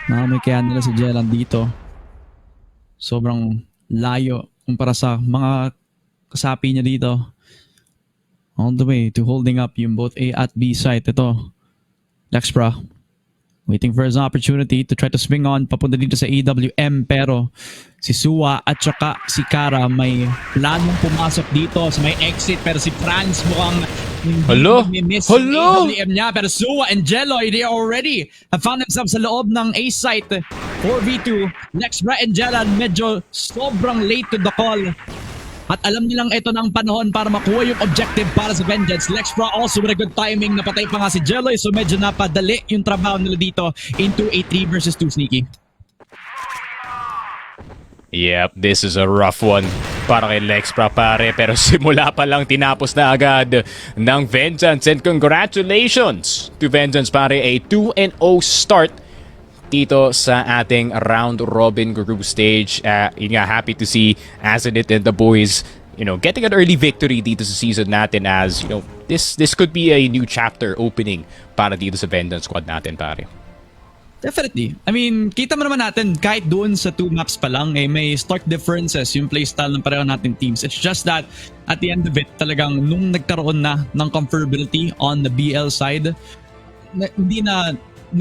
May kaya nila si Jelan dito. Sobrang layo kumpara sa mga kasapi niya dito. All the way to holding up yung both A at B site. Ito, Lexpra waiting for his opportunity to try to swing on papunta dito sa EWM, pero si Suwa at saka si Kara may planong pumasok dito sa may exit, pero si Franz mukhang miss yung EWM niya. Pero Suwa and Jeloy, they already have found themselves sa loob ng A site. 4v2, Lexpra and Jelan medyo sobrang late to the call. At alam nilang ito na ang panahon para makuha yung objective para sa Vengeance. Lexpra also with a good timing. Napatay pa nga si Jeloy, so medyo napadali yung trabaho nila dito into a 3 versus 2 sneaky. Yep, this is a rough one para kay Lexpra, pare. Pero simula pa lang tinapos na agad ng Vengeance. And congratulations to Vengeance, pare. A 2-0 start dito sa ating round robin group stage. Yun nga, happy to see Azenit and the boys, you know, getting an early victory dito sa season natin, as, you know, this could be a new chapter opening para dito sa Vengeance squad natin, pare. Definitely. I mean, kita mo naman natin, kahit doon sa 2 maps pa lang, may stark differences yung playstyle ng pareho natin teams. It's just that, at the end of it, talagang nung nagkaroon na ng comfortability on the BL side,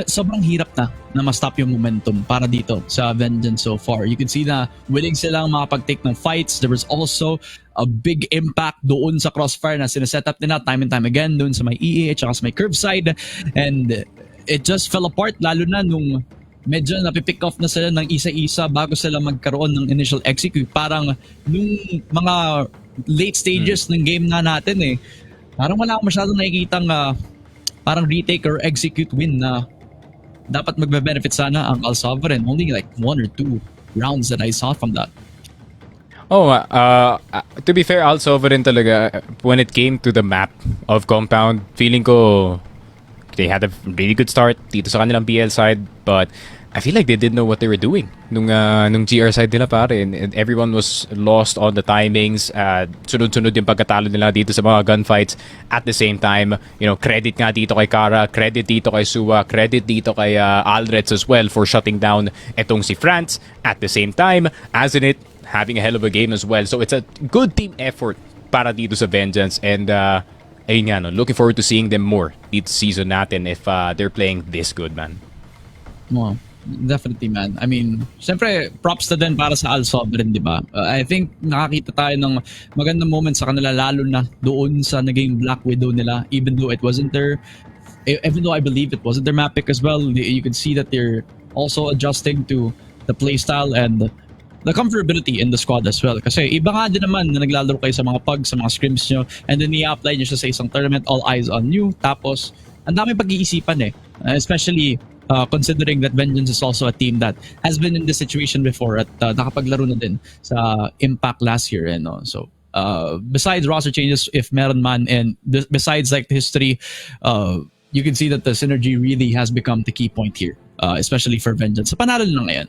sobrang hirap na ma-stop yung momentum para dito sa Vengeance so far. You can see na willing silang makapag-take ng fights. There was also a big impact doon sa crossfire na sineset up nila time and time again doon sa may EA at saka sa may curve side. And it just fell apart, lalo na nung medyo napipick off na sila ng isa-isa bago sila magkaroon ng initial execute. Parang nung mga late stages ng game na natin parang wala akong masyadong nakikitang parang retake or execute win na dapat magbe-benefit sana ang ALSOVEREIGN. Only like 1 or 2 rounds that I saw from that. To be fair, ALSOVEREIGN talaga, when it came to the map of Compound, feeling ko they had a really good start dito sa kanilang BL side, but I feel like they didn't know what they were doing nung GR side nila pare, and everyone was lost on the timings. Sunod-sunod yung pagkatalo nila dito sa mga gunfights. At the same time, credit nga dito kay Kara, credit dito kay Suwa, credit dito kay Alreds as well for shutting down etong si France. At the same time, Azenit having a hell of a game as well. So it's a good team effort para dito sa Vengeance, and ayun nga, no, looking forward to seeing them more dito season natin if they're playing this good, man. Wow. Definitely, man. I mean, syempre, props na din para sa ALSOVEREIGN, di ba? I think nakakita tayo ng magandang moment sa kanila, lalo na doon sa naging Black Widow nila, even though I believe it wasn't their map pick as well. You could see that they're also adjusting to the playstyle and the comfortability in the squad as well. Kasi iba nga din naman na naglalaro kayo sa mga pugs, sa mga scrims nyo, and then i-apply nyo siya sa isang tournament, all eyes on you. Tapos, ang dami pag-iisipan especially considering that Vengeance is also a team that has been in this situation before at nakapaglaro na din sa Impact last year. So, besides roster changes, if meron man, and besides like the history, you can see that the synergy really has become the key point here, especially for Vengeance. Sa panalo na ngayon.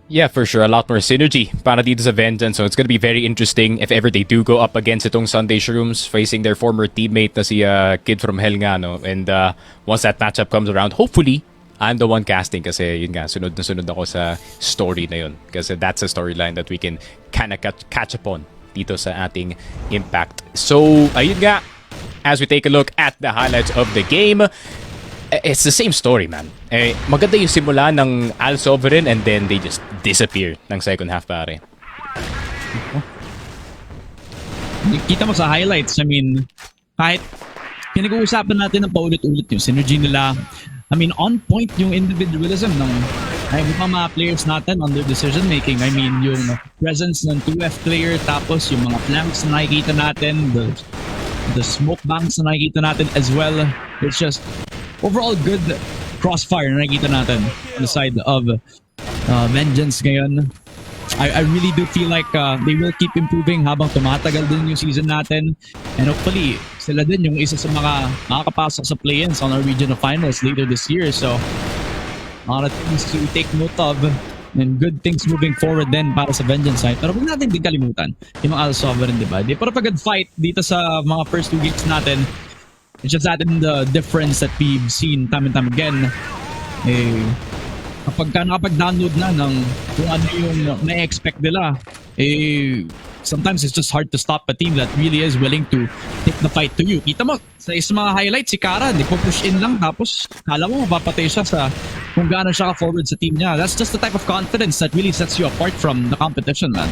Yeah, for sure. A lot more synergy para dito sa Vengeance. So it's going to be very interesting if ever they do go up against itong Sunday Shrooms facing their former teammate na si Kid from Hell nga, no? And once that matchup comes around, hopefully, I'm the one casting kasi yun nga, sunod na sunod ako sa story na yun. Kasi that's a storyline that we can kind of catch upon dito sa ating Impact. So, ayun nga, as we take a look at the highlights of the game, it's the same story, man. Maganda yung simula ng ALSOVEREIGN and then they just disappear ng second half, pare. Kita mo sa highlights, I mean, kahit pinag-uusapan natin ng paulit-ulit yung synergy nila, I mean, on point yung individualism ng mga players natin on their decision making. I mean, yung presence ng 2F player, tapos yung mga flanks na nakikita natin, the smoke banks na nakikita natin as well. It's just overall good crossfire na nakikita natin on the side of Vengeance ngayon. I really do feel like they will keep improving habang tumatagal din yung season natin. And hopefully, sila din yung isa sa mga makakapasok sa play-ins on our regional finals later this year. So, a lot of things to take note of and good things moving forward din para sa Vengeance side. Pero huwag natin din kalimutan yung mga ALSOVEREIGN, di ba? Di para pag fight dito sa mga first 2 weeks natin. It's just that in the difference that we've seen time and time again, kapag nakapag-download na ng kung ano yung na-expect nila, sometimes it's just hard to stop a team that really is willing to take the fight to you. Kita mo, sa isang mga highlights, si Kara, di po push in lang, tapos kala mo mapapatay siya sa kung gaano siya ka-forward sa team niya. That's just the type of confidence that really sets you apart from the competition, man.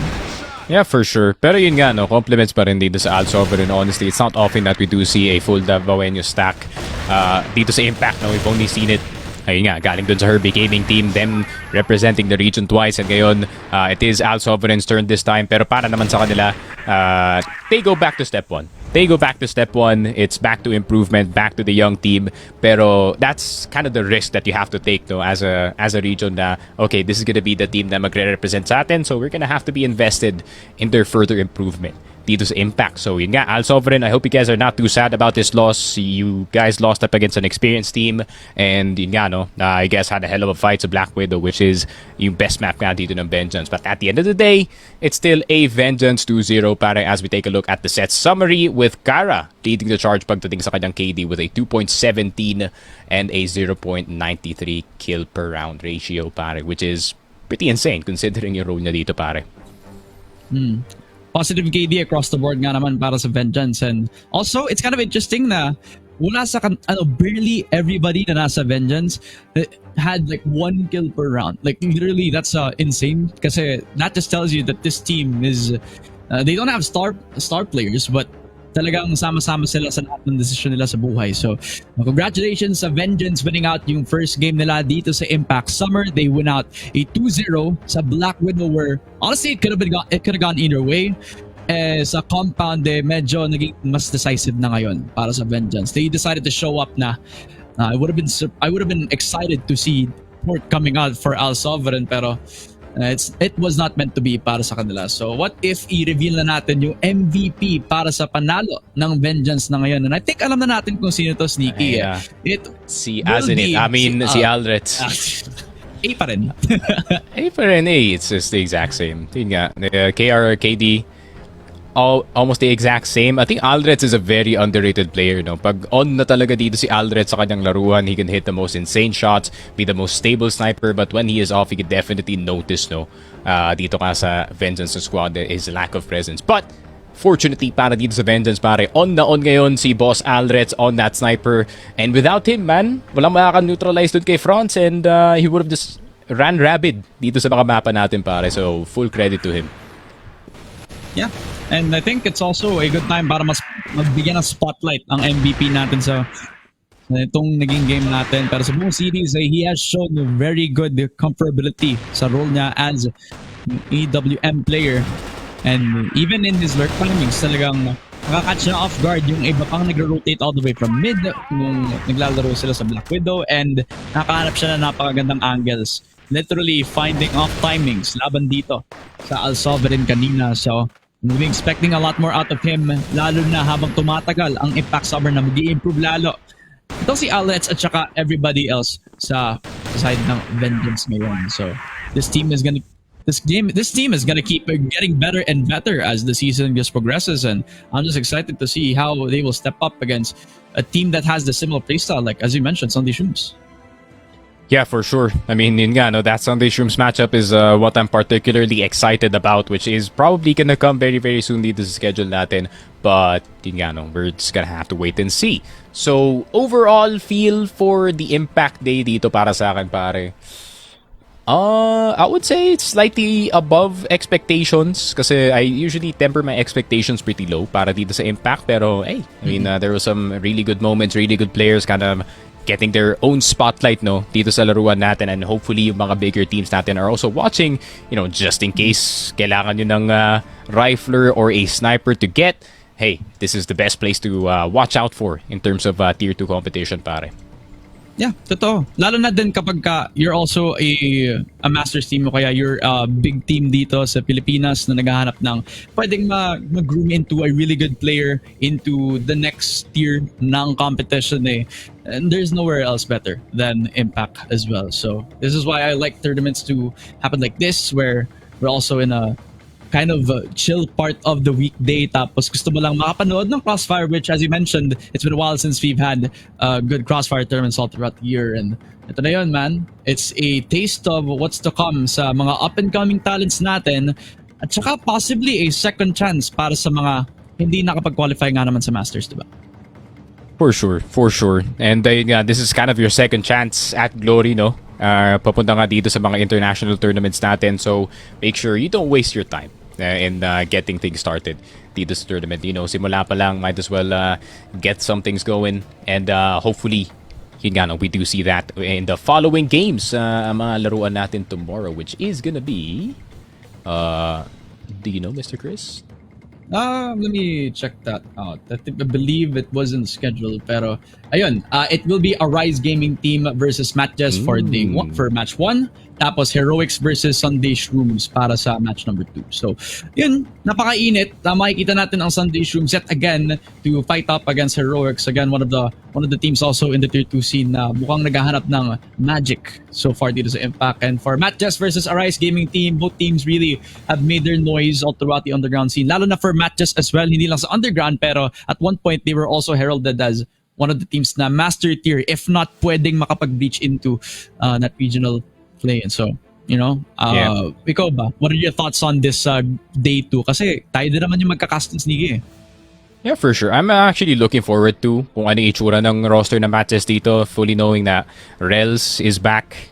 Yeah, for sure. Pero yun nga, no, compliments pa rin dito sa ALSOVEREIGN. Honestly, it's not often that we do see a full Davaoenyo stack dito sa Impact. No, we've only seen it ayun nga, galing dun sa Herbie Gaming team, them representing the region twice, and ngayon, it is ALSOVEREIGN's turn this time, pero para naman sa kanila, they go back to step 1. They go back to step 1, it's back to improvement, back to the young team, pero that's kind of the risk that you have to take, no, as a region na, okay, this is gonna be the team na magre-represent sa atin, so we're gonna have to be invested in their further improvement dito sa Impact. So yun nga, ALSOVEREIGN, I hope you guys are not too sad about this loss. You guys lost up against an experienced team, and yun nga, no, I guess had a hell of a fight sa Black Widow, which is yung best map nga dito ng Vengeance. But at the end of the day, it's still a Vengeance 2-0 para as we take a look at the set summary with Kara leading the charge pagdating sa kanyang KD with a 2.17 and a 0.93 kill per round ratio, pare, which is pretty insane considering yung role niya dito, pare. Positive KD across the board nga naman para sa Vengeance. And also, it's kind of interesting na wala sa barely everybody na nasa Vengeance had like 1 kill per round. Like literally, that's insane. Kasi that just tells you that this team is they don't have star players, but talagang sama-sama sila sa lahat ng desisyon nila sa buhay. So, congratulations sa Vengeance winning out yung first game nila dito sa Impact Summer. They win out a 2-0 sa Black Widow where honestly, it could have gone either way. Sa compound, medyo naging mas decisive na ngayon para sa Vengeance. They decided to show up na I would have been excited to see port coming out for ALSOVEREIGN, pero it was not meant to be para sa kanila. So what if i-reveal na natin yung MVP para sa panalo ng Vengeance na ngayon? And I think alam na natin kung sino to, Sneaky. Si Azenit. Si Alreds. A pa rin. A pa rin, it's just the exact same. Yun nga, KR, KD, almost the exact same. I think Aldrich is a very underrated player, no? Pag on na talaga dito si Aldrich sa kanyang laruan, he can hit the most insane shots, be the most stable sniper, but when he is off, you can definitely notice, no? Dito ka sa Vengeance squad, his lack of presence. But fortunately para dito sa Vengeance, pare, on na on ngayon si Boss Aldrich on that sniper. And without him, man, walang makaka-neutralize dun kay Franz, and he would have just ran rabid dito sa mga mapa natin, pare. So, full credit to him. Yeah. And I think it's also a good time para magbigyan ng spotlight ang MVP natin sa itong naging game natin. Pero sa buong series, he has shown very good comfortability sa role niya as EWM player. And even in his lurk timings, talagang nakakatch na off guard yung iba pang nag-rotate all the way from mid nung naglalaro sila sa Black Widow, and nakahanap siya na napakagandang angles. Literally finding off timings laban dito sa ALSOVEREIGN kanina. So, we're expecting a lot more out of him, lalo na habang tumatagal ang impact summer na mag-i-improve lalo. Ito si Alex at saka everybody else sa side ng Vengeance ngayon. So, this team is gonna keep getting better and better as the season just progresses, and I'm just excited to see how they will step up against a team that has the similar playstyle, like as you mentioned, Sunday Shrooms. Yeah, for sure. I mean, yun nga, no, that Sunday Shrooms matchup is what I'm particularly excited about, which is probably gonna come very, very soon dito sa schedule natin. But, yun nga, no, we're just gonna have to wait and see. So, overall feel for the impact day dito para sa akin, pare. I would say it's slightly above expectations kasi I usually temper my expectations pretty low para dito sa impact. Pero, hey, I mean, there were some really good moments, really good players kind of getting their own spotlight, no, dito sa laruan natin, and hopefully yung mga bigger teams natin are also watching, you know, just in case kailangan nyo ng rifler or a sniper to get. Hey, this is the best place to watch out for in terms of tier 2 competition, pare. Yeah, totoo. Lalo na din kapag you're also a Masters team o kaya you're a big team dito sa Pilipinas na naghahanap ng pwedeng mag-groom into a really good player into the next tier ng competition eh. And there's nowhere else better than Impact as well. So this is why I like tournaments to happen like this, where we're also in a kind of chill part of the weekday, tapos gusto mo lang makapanood ng Crossfire, which as you mentioned, it's been a while since we've had good Crossfire tournaments all throughout the year. And ito na yun, man. It's a taste of what's to come sa mga up-and-coming talents natin, at saka possibly a second chance para sa mga hindi nakapag-qualify nga naman sa Masters, diba? For sure, for sure. And this is kind of your second chance at glory, no? Papunta nga dito sa mga international tournaments natin, so make sure you don't waste your time in getting things started dito sa tournament. You know, simula pa lang, might as well get some things going, and hopefully yun nga, no, we do see that in the following games, mga laruan natin tomorrow, which is gonna be do you know, Mr. Chris? Let me check that out. I believe it wasn't scheduled, pero ayun, it will be a Rise Gaming team versus Matches for match 1, tapos Heroics versus Sunday Shrooms para sa match number 2. So, yun, napakainit. Makikita natin ang Sunday Shrooms yet again to fight up against Heroics. Again, one of the teams also in the tier 2 scene na mukhang naghahanap ng magic so far dito sa Impact. And for Matches versus Arise Gaming team, both teams really have made their noise all throughout the underground scene. Lalo na for Matches as well, hindi lang sa underground, pero at one point they were also heralded as one of the teams na master tier, if not pwedeng makapag-reach into that regional play. And so, you know, ikaw ba? What are your thoughts on this day 2? Kasi tayo din naman yung magkakast ng sneaky eh. Yeah, for sure. I'm actually looking forward to kung ano yung itsura ng roster na Matches dito, fully knowing that Rels is back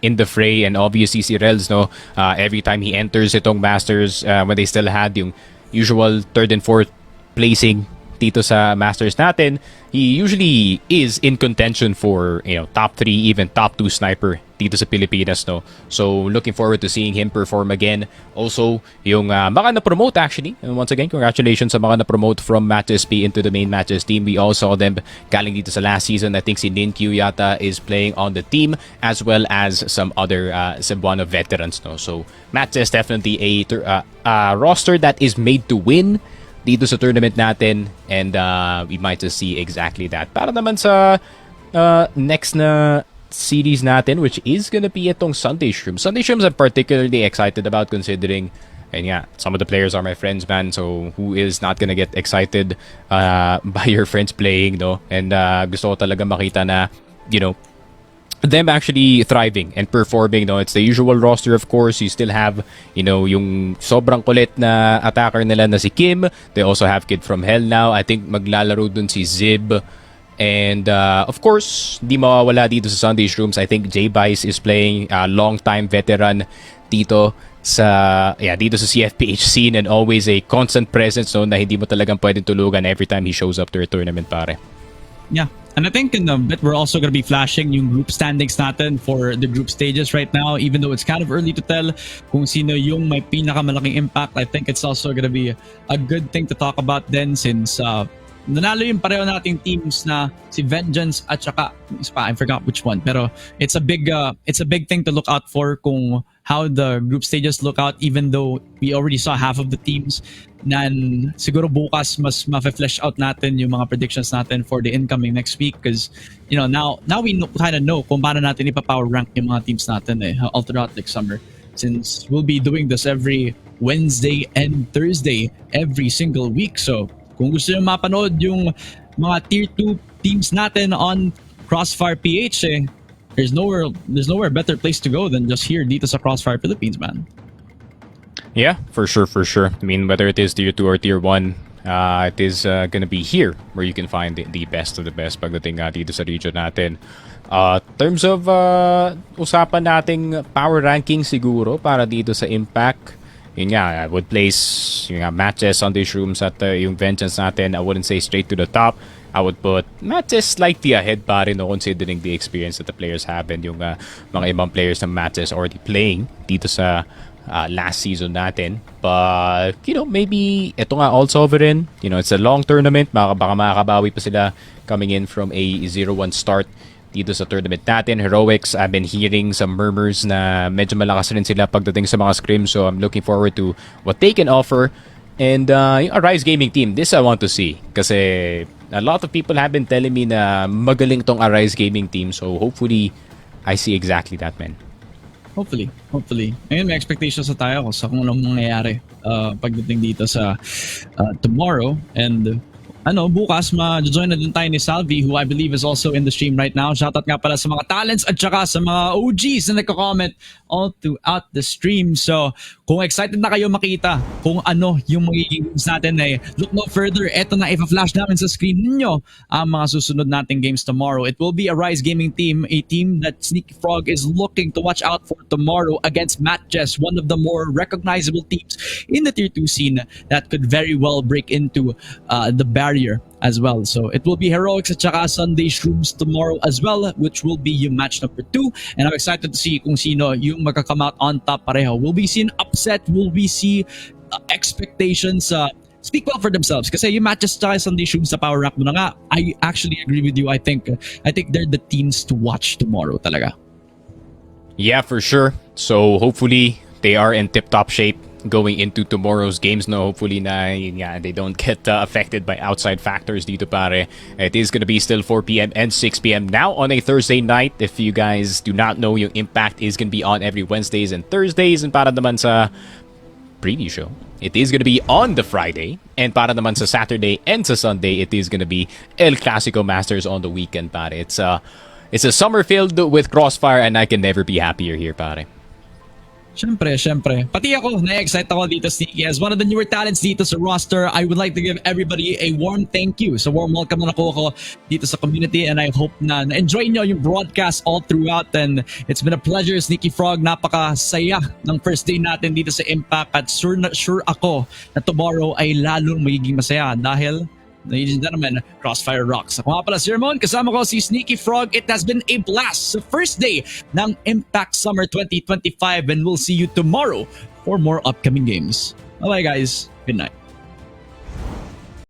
in the fray, and obviously si Rels, no, every time he enters itong Masters, when they still had yung usual 3rd and 4th placing dito sa Masters natin, he usually is in contention for, you know, top 3, even top 2 sniper dito sa Pilipinas, no. So looking forward to seeing him perform again. Also, yung mga na-promote actually, and once again, congratulations sa mga na-promote from Matches P into the main Matches team. We all saw them galing dito sa last season. I think si Ninkyu yata is playing on the team, as well as some other Cebuano veterans, no. So Matches definitely a roster that is made to win dito sa tournament natin, and we might just see exactly that. Para naman sa next na series natin, which is gonna be itong Sunday Shrooms. Sunday Shrooms I'm particularly excited about considering, and yeah, some of the players are my friends, man. So who is not gonna get excited by your friends playing, no? And gusto ko talaga makita na, you know, them actually thriving and performing, no? It's the usual roster, of course. You still have, you know, yung sobrang kulit na attacker nila na si Kim. They also have Kid from Hell now. I think maglalaro dun si Zib. And of course, di mawawala dito sa Sunday Shrooms. I think J-Bice is playing a long-time veteran dito sa CFPH scene and always a constant presence, no, na hindi mo talagang pwedeng tulugan every time he shows up to a tournament, pare. Yeah. And I think in a bit we're also going to be flashing yung group standings natin for the group stages right now, even though it's kind of early to tell kung sino yung may pinakamalaking impact. I think it's also going to be a good thing to talk about then, since nanalo yung pareho nating teams na si Vengeance at saka I forgot which one, pero it's a big thing to look out for kung how the group stages look out, even though we already saw half of the teams. Nan siguro bukas mas ma-flesh out natin yung mga predictions natin for the incoming next week, because you know now we kind of know kung paano natin ipa-power rank yung mga teams natin all throughout next summer, since we'll be doing this every Wednesday and Thursday every single week. So kung gusto nyo mapanood yung mga tier 2 teams natin on Crossfire PH, there's nowhere better place to go than just here dito sa Crossfire Philippines, man. Yeah, for sure. I mean, whether it is tier 2 or tier 1, it is gonna be here where you can find the best of the best pagdating dito sa region natin. Terms of usapan nating power ranking siguro para dito sa Impact, yun nga, I would place yung matches, Sunday Shrooms at yung Vengeance natin. I wouldn't say straight to the top. I would put matches slightly ahead pa rin, no, considering the experience that the players have and yung mga ibang players na matches already playing dito sa last season natin. But, you know, maybe ito nga ALSOVEREIGN, you know, it's a long tournament. Baka makakabawi pa sila coming in from a 0-1 start dito sa tournament natin. Heroics, I've been hearing some murmurs na medyo malakas rin sila pagdating sa mga scrims, so I'm looking forward to what they can offer. And yung Arise Gaming team, this I want to see, kasi a lot of people have been telling me na magaling tong Arise Gaming team, so hopefully I see exactly that, man. Hopefully. Ngayon may expectations na tayo sa kung anong mangyayari pagdating dito sa tomorrow. And bukas ma-join na din tayo ni Salvi, who I believe is also in the stream right now. Shoutout nga pala sa mga talents at saka sa mga OGs na nagko-comment all throughout the stream. So kung excited na kayo makita kung ano yung magiging games natin, look no further. Eto na, ipa-flash namin sa screen ninyo ang mga susunod nating games tomorrow. It will be a Rise Gaming team, a team that Sneaky Frog is looking to watch out for tomorrow against Matches, one of the more recognizable teams in the tier 2 scene that could very well break into the barrier as well. So it will be Heroics at saka Sunday Shrooms tomorrow as well, which will be yung match number 2. And I'm excited to see kung sino yung magka-come out on top pareho. Will we see an upset? Will we see expectations speak well for themselves? Kasi yung matches sa Sunday Shrooms sa power rank mo na nga, I actually agree with you. I think they're the teams to watch tomorrow talaga. Yeah, for sure. So hopefully they are in tip-top shape going into tomorrow's games, no? Hopefully na they don't get affected by outside factors dito, pare. It is gonna be still 4 p.m. and 6 p.m. now on a Thursday night. If you guys do not know, yung Impact is gonna be on every Wednesdays and Thursdays, and para naman sa preview show, it is gonna be on the Friday, and para naman sa Saturday and sa Sunday, it is gonna be El Clasico Masters on the weekend, pare. It's a summer filled with Crossfire, and I can never be happier here, pare. Siyempre. Pati ako, na-excite ako dito, Sneaky. As one of the newer talents dito sa roster, I would like to give everybody a warm thank you. So warm welcome na ako dito sa community, and I hope na na-enjoy nyo yung broadcast all throughout. And it's been a pleasure, Sneaky Frog. Napakasaya ng first day natin dito sa Impact, at sure ako na tomorrow ay lalong magiging masaya dahil, ladies and gentlemen, Crossfire rocks. Ako nga pala si Ramon, kasama ko si Sneaky Frog. It has been a blast sa first day ng Impact Summer 2025, and we'll see you tomorrow for more upcoming games. Bye guys, good night.